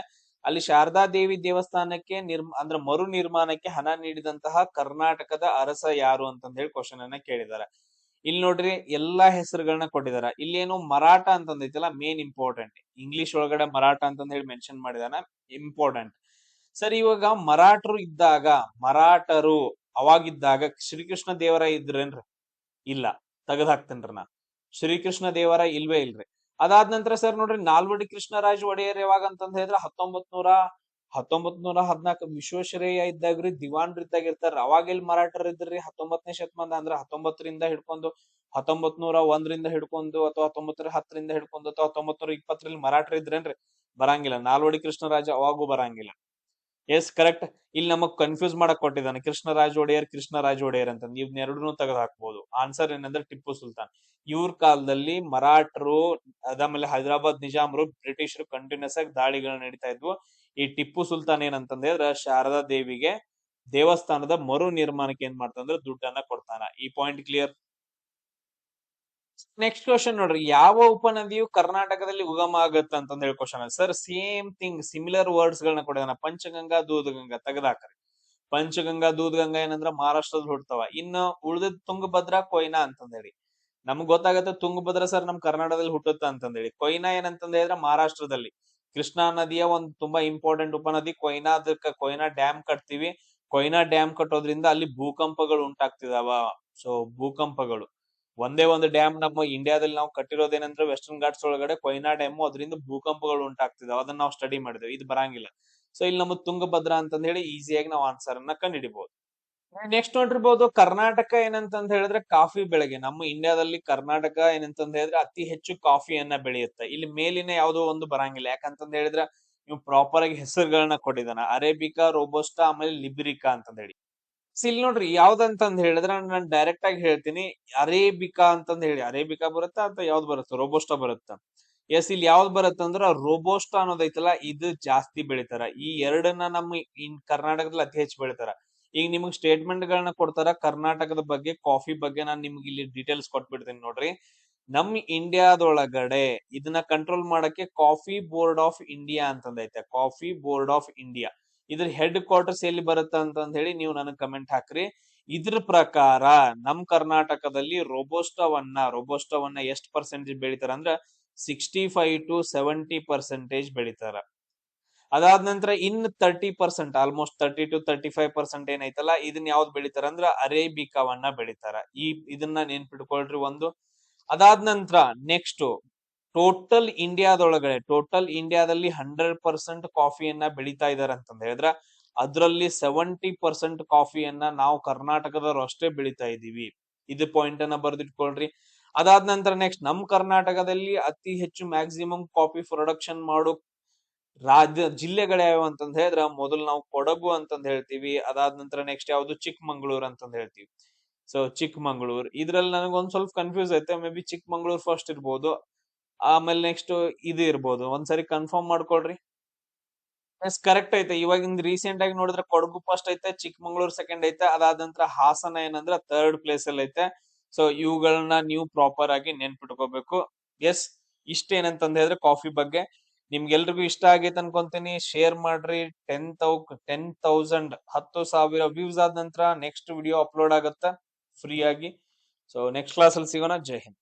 ಅಲ್ಲಿ ಶಾರದಾ ದೇವಿ ದೇವಸ್ಥಾನಕ್ಕೆ ಅಂದ್ರೆ ಮರು ನಿರ್ಮಾಣಕ್ಕೆ ಹಣ ನೀಡಿದಂತಹ ಕರ್ನಾಟಕದ ಅರಸ ಯಾರು ಅಂತಂದ್ ಹೇಳಿ ಕ್ವಶನ್ ಅನ್ನ ಕೇಳಿದಾರೆ. ಇಲ್ಲಿ ನೋಡ್ರಿ ಎಲ್ಲಾ ಹೆಸರುಗಳನ್ನ ಕೊಟ್ಟಿದಾರ. ಇಲ್ಲೇನು ಮರಾಠ ಅಂತಂದೈತಲ್ಲ ಮೇನ್ ಇಂಪಾರ್ಟೆಂಟ್. ಇಂಗ್ಲಿಷ್ ಒಳಗಡೆ ಮರಾಠ ಅಂತಂದ್ ಹೇಳಿ ಮೆನ್ಷನ್ ಮಾಡಿದಾನ, ಇಂಪಾರ್ಟೆಂಟ್. ಸರ್ ಇವಾಗ ಮರಾಠರು ಅವಾಗಿದ್ದಾಗ ಶ್ರೀಕೃಷ್ಣ ದೇವರಾಯ ಇದ್ರೇನ್ರಿ? ಇಲ್ಲ, ತೆಗೆದ್ ಹಾಕ್ತೇನ್ರಿ ನಾ. ಶ್ರೀಕೃಷ್ಣ ದೇವರಾಯ ಇಲ್ವೇ ಇಲ್ರಿ. ಅದಾದ ನಂತರ ಸರ್ ನೋಡ್ರಿ ನಾಲ್ವಡಿ ಕೃಷ್ಣರಾಜ ಒಡೆಯರ್ ಯಾವಾಗ ಅಂತಂದ್ ಹೇಳಿದ್ರೆ 1914 ವಿಶ್ವೇಶ್ವರಯ್ಯ ಇದ್ದಾಗ್ರಿ ದಿವಾನ್ರು ಇದ್ದಾಗ ಇರ್ತಾರ. ಅವಾಗ ಎಲ್ಲಿ ಮರಾಠರು ಇದ್ರಿ? 19ನೇ ಶತಮಾನ ಅಂದ್ರೆ 19ರಿಂದ ಹಿಡ್ಕೊಂಡು 1901ರಿಂದ ಹಿಡ್ಕೊಂಡು ಅಥವಾ 1910ರಿಂದ ಹಿಡ್ಕೊಂಡು ಅಥವಾ 1920ರಲ್ಲಿ ಮರಾಠರು ಇದ್ರೇನ್ರಿ? ಬರಂಗಿಲ್ಲ. ನಾಲ್ವಡಿ ಕೃಷ್ಣರಾಜ ಅವಾಗೂ ಬರಂಗಿಲ್ಲ. Yes correct. ಇಲ್ಲಿ ನಮಗ್ ಕನ್ಫ್ಯೂಸ್ ಮಾಡಕ್ ಕೊಟ್ಟಿದ್ದಾನೆ ಕೃಷ್ಣರಾಜ ಒಡೆಯರ್ ಅಂತ. ನೀವ್ ಎರಡನ್ನೂ ತೆಗೆದು ಹಾಕ್ಬಹುದು. ಆನ್ಸರ್ ಏನಂದ್ರೆ ಟಿಪ್ಪು ಸುಲ್ತಾನ್. ಇವ್ರ ಕಾಲದಲ್ಲಿ ಮರಾಠರು ಅದಾದ್ಮೇಲೆ ಹೈದರಾಬಾದ್ ನಿಜಾಮರು ಬ್ರಿಟಿಷರು ಕಂಟಿನ್ಯೂಸ್ ಆಗಿ ದಾಳಿಗಳು ನಡೀತಾ ಇದ್ವು. ಈ ಟಿಪ್ಪು ಸುಲ್ತಾನ್ ಏನಂತಂದ್ ಹೇಳಿದ್ರೆ ಶಾರದಾ ದೇವಿಗೆ ದೇವಸ್ಥಾನದ ಮರು ನಿರ್ಮಾಣಕ್ಕೆ ಏನ್ ಮಾಡ್ತಂದ್ರೆ ದುಡ್ಡನ್ನ ಕೊಡ್ತಾನ. ಈ ಪಾಯಿಂಟ್ ಕ್ಲಿಯರ್. ನೆಕ್ಸ್ಟ್ ಕ್ವಶನ್ ನೋಡ್ರಿ, ಯಾವ ಉಪನದಿಯು ಕರ್ನಾಟಕದಲ್ಲಿ ಉಗಮ ಆಗತ್ತ ಅಂತಂದ್ ಹೇಳಿ question. Sir same thing, similar words ಗಳನ್ನ ಕೊಡಿದಾನ. ಪಂಚಗಂಗಾ ದೂಧಗಂಗಾ ತೆಗೆದಾಕ್ರಿ. ಪಂಚಗಂಗಾ ದೂಧಗಂಗಾ ಏನಂದ್ರ ಮಹಾರಾಷ್ಟ್ರದಲ್ಲಿ ಹುಡ್ತಾವ. ಇನ್ನು ಉಳಿದ ತುಂಗಭದ್ರಾ ಕೊಯ್ನಾ ಅಂತಂದ್ ಹೇಳಿ. ನಮ್ಗ್ ಗೊತ್ತಾಗತ್ತೆ ತುಂಗಭದ್ರಾ ಸರ್ ನಮ್ ಕರ್ನಾಟಕದಲ್ಲಿ ಹುಟ್ಟುತ್ತ ಅಂತಂದ್ ಹೇಳಿ. ಕೊಯ್ನಾ ಏನಂತಂದ್ ಹೇಳಿದ್ರೆ ಮಹಾರಾಷ್ಟ್ರದಲ್ಲಿ ಕೃಷ್ಣಾ ನದಿಯ ಒಂದು ತುಂಬಾ ಇಂಪಾರ್ಟೆಂಟ್ ಉಪನದಿ ಕೊಯ್ನಾ. ಅದಕ್ಕ ಕೊಯ್ನಾ ಡ್ಯಾಮ್ ಕಟ್ತೀವಿ. ಕೊಯ್ನಾ ಡ್ಯಾಮ್ ಕಟ್ಟೋದ್ರಿಂದ ಅಲ್ಲಿ ಭೂಕಂಪಗಳು ಉಂಟಾಗ್ತಿದಾವ. ಸೊ ಭೂಕಂಪಗಳು ಒಂದೇ ಒಂದು ಡ್ಯಾಮ್ ನಮ್ಮ ಇಂಡಿಯಾದಲ್ಲಿ ನಾವು ಕಟ್ಟಿರೋದೇನಂದ್ರೆ ವೆಸ್ಟರ್ನ್ ಘಾಟ್ಸ್ ಒಳಗಡೆ ಕೊಯ್ನಾ ಡ್ಯಾಮ್. ಅದರಿಂದ ಭೂಕಂಪಗಳು ಉಂಟಾಗ್ತಿದಾವ. ಅದನ್ನ ನಾವು ಸ್ಟಡಿ ಮಾಡಿದ್ವಿ. ಇದು ಬರಂಗಿಲ್ಲ. ಸೊ ಇಲ್ಲಿ ನಮ್ಗ್ ತುಂಗಭದ್ರಾ ಅಂತಂದ್ ಹೇಳಿ ಈಸಿಯಾಗಿ ನಾವು ಆನ್ಸರ್ ಅನ್ನ ಕಂಡುಹಿಡಿಬಹುದು. ನೆಕ್ಸ್ಟ್ ನೋಡಿರ್ಬೋದು ಕರ್ನಾಟಕ ಏನಂತಂದ್ ಹೇಳಿದ್ರೆ ಕಾಫಿ ಬೆಳೆಗೆ. ನಮ್ಮ ಇಂಡಿಯಾದಲ್ಲಿ ಕರ್ನಾಟಕ ಏನಂತಂದ್ ಹೇಳಿದ್ರೆ ಅತಿ ಹೆಚ್ಚು ಕಾಫಿಯನ್ನ ಬೆಳೆಯುತ್ತೆ. ಇಲ್ಲಿ ಮೇಲಿನ ಯಾವುದೋ ಒಂದು ಬರಂಗಿಲ್ಲ. ಯಾಕಂತಂದ್ ಹೇಳಿದ್ರೆ ನೀವು ಪ್ರಾಪರ್ ಆಗಿ ಹೆಸರುಗಳನ್ನ ಕೊಟ್ಟಿದ್ದಾನ. ಅರೇಬಿಕಾ, ರೋಬೋಸ್ಟಾ, ಆಮೇಲೆ ಲಿಬಿರಿಕಾ ಅಂತಂದ್ ಹೇಳಿ. ಇಲ್ಲಿ ನೋಡ್ರಿ ಯಾವ್ದಂತಂದ್ ಹೇಳಿದ್ರೆ ನಾನು ಡೈರೆಕ್ಟ್ ಆಗಿ ಹೇಳ್ತೀನಿ. ಅರೇಬಿಕಾ ಅಂತಂದ್ ಹೇಳಿ. ಅರೇಬಿಕಾ ಬರುತ್ತಾ ಅಥವಾ ಯಾವ್ದು ಬರುತ್ತೆ? ರೋಬೋಸ್ಟಾ ಬರುತ್ತಾ? ಎಸ್, ಇಲ್ಲಿ ಯಾವ್ದು ಬರುತ್ತಂದ್ರ ರೋಬೋಸ್ಟಾ ಅನ್ನೋದೈತಲ್ಲ ಇದು ಜಾಸ್ತಿ ಬೆಳಿತಾರ. ಈ ಎರಡನ್ನ ನಮ್ಮ ಕರ್ನಾಟಕದಲ್ಲಿ ಅತಿ ಹೆಚ್ಚು ಬೆಳಿತಾರ. ಈಗ ನಿಮಗ್ ಸ್ಟೇಟ್ಮೆಂಟ್ ಗಳನ್ನ ಕೊಡ್ತಾರ ಕರ್ನಾಟಕದ ಬಗ್ಗೆ, ಕಾಫಿ ಬಗ್ಗೆ. ನಾನು ನಿಮ್ಗೆ ಇಲ್ಲಿ ಡೀಟೇಲ್ಸ್ ಕೊಟ್ಬಿಡ್ತೀನಿ ನೋಡ್ರಿ. ನಮ್ ಇಂಡಿಯಾದೊಳಗಡೆ ಇದನ್ನ ಕಂಟ್ರೋಲ್ ಮಾಡಕ್ಕೆ ಕಾಫಿ ಬೋರ್ಡ್ ಆಫ್ ಇಂಡಿಯಾ ಅಂತಂದೈತೆ. Coffee board of India. ಇದ್ರ ಹೆಡ್ ಕ್ವಾರ್ಟರ್ಸ್ ಎಲ್ಲಿ ಬರುತ್ತೆ ಅಂತಂದ್ ಹೇಳಿ ನೀವು ನನಗ್ ಕಮೆಂಟ್ ಹಾಕ್ರಿ. ಇದ್ರ ಪ್ರಕಾರ ನಮ್ ಕರ್ನಾಟಕದಲ್ಲಿ ರೋಬೋಸ್ಟಾವನ್ನ ಎಷ್ಟು ಪರ್ಸೆಂಟೇಜ್ ಬೆಳಿತಾರ ಅಂದ್ರ 65 to 70% ಬೆಳಿತಾರ. ಅದಾದ ನಂತರ ಇನ್ 30%, ಆಲ್ಮೋಸ್ಟ್ 30 to 35% ಏನೈತಲ್ಲ ಇದನ್ನ ಯಾವ್ದು ಬೆಳಿತಾರ ಅಂದ್ರ ಅರೇಬಿಕಾವನ್ನ ಬೆಳಿತಾರ. ಇದನ್ನ ನೆನ್ಪಿಟ್ಕೊಳ್ರಿ ಒಂದು. ಅದಾದ ನಂತರ ನೆಕ್ಸ್ಟ್ ಟೋಟಲ್ ಇಂಡಿಯಾದಲ್ಲಿ 100% ಕಾಫಿಯನ್ನ ಬೆಳಿತಾ ಇದಾರೆ ಅಂತಂದ ಹೇಳಿದ್ರ ಅದ್ರಲ್ಲಿ 70% ಕಾಫಿಯನ್ನ ನಾವು ಕರ್ನಾಟಕದವ್ರು ಅಷ್ಟೇ ಬೆಳಿತಾ ಇದೀವಿ. ಇದು ಪಾಯಿಂಟ್ ಅನ್ನ ಬರ್ದಿಟ್ಕೊಳ್ರಿ. ಅದಾದ ನಂತರ ನೆಕ್ಸ್ಟ್ ನಮ್ ಕರ್ನಾಟಕದಲ್ಲಿ ಅತಿ ಹೆಚ್ಚು ಮ್ಯಾಕ್ಸಿಮಮ್ ಕಾಫಿ ಪ್ರೊಡಕ್ಷನ್ ಮಾಡೋ ರಾಜ್ಯ ಜಿಲ್ಲೆಗಳು ಯಾವ್ಯಾವ ಅಂತಂದ್ ಹೇಳಿದ್ರ ಮೊದಲು ನಾವು ಕೊಡಗು ಅಂತಂದ್ ಹೇಳ್ತೀವಿ. ಅದಾದ ನಂತರ ನೆಕ್ಸ್ಟ್ ಯಾವ್ದು ಚಿಕ್ಕಮಂಗ್ಳೂರ್ ಅಂತಂದ್ ಹೇಳ್ತೀವಿ. ಸೊ ಚಿಕ್ಕಮಂಗ್ಳೂರ್ ಇದ್ರಲ್ಲಿ ನನಗೆ ಒಂದ್ ಸ್ವಲ್ಪ ಕನ್ಫ್ಯೂಸ್ ಐತೆ, ಮೇ ಬಿ ಚಿಕ್ಕಮಂಗ್ಳೂರ್ ಫಸ್ಟ್ ಇರ್ಬೋದು, ಆಮೇಲೆ ನೆಕ್ಸ್ಟ್ ಇದು ಇರ್ಬೋದು. ಒಂದ್ಸರಿ ಕನ್ಫರ್ಮ್ ಮಾಡ್ಕೊಳ್ರಿ. ಎಸ್ ಕರೆಕ್ಟ್ ಐತೆ. ಇವಾಗಿಂದ ರೀಸೆಂಟ್ ಆಗಿ ನೋಡಿದ್ರೆ ಕೊಡಗು ಫಸ್ಟ್ ಐತೆ, ಚಿಕ್ಕಮಂಗ್ಳೂರ್ ಸೆಕೆಂಡ್ ಐತೆ, ಅದಾದ ನಂತರ ಹಾಸನ ಏನಂದ್ರೆ ಥರ್ಡ್ ಪ್ಲೇಸ್ ಅಲ್ಲಿ ಐತೆ. ಸೊ ಇವುಗಳನ್ನ ನೀವು ಪ್ರಾಪರ್ ಆಗಿ ನೆನ್ಪಿಟ್ಕೋಬೇಕು. ಎಸ್ ಇಷ್ಟೇನಂತಂದ್ ಹೇಳಿದ್ರೆ ಕಾಫಿ ಬಗ್ಗೆ ನಿಮ್ಗೆಲ್ರಿಗೂ ಇಷ್ಟ ಆಗೈತೆ ಅನ್ಕೊಂತೀನಿ. ಶೇರ್ ಮಾಡ್ರಿ. 10,000 10,000 ವ್ಯೂಸ್ ಆದ ನಂತರ ನೆಕ್ಸ್ಟ್ ವಿಡಿಯೋ ಅಪ್ಲೋಡ್ ಆಗುತ್ತೆ ಫ್ರೀ ಆಗಿ. ಸೊ ನೆಕ್ಸ್ಟ್ ಕ್ಲಾಸ್ ಅಲ್ಲಿ ಸಿಗೋಣ. ಜೈ ಹಿಂದ್.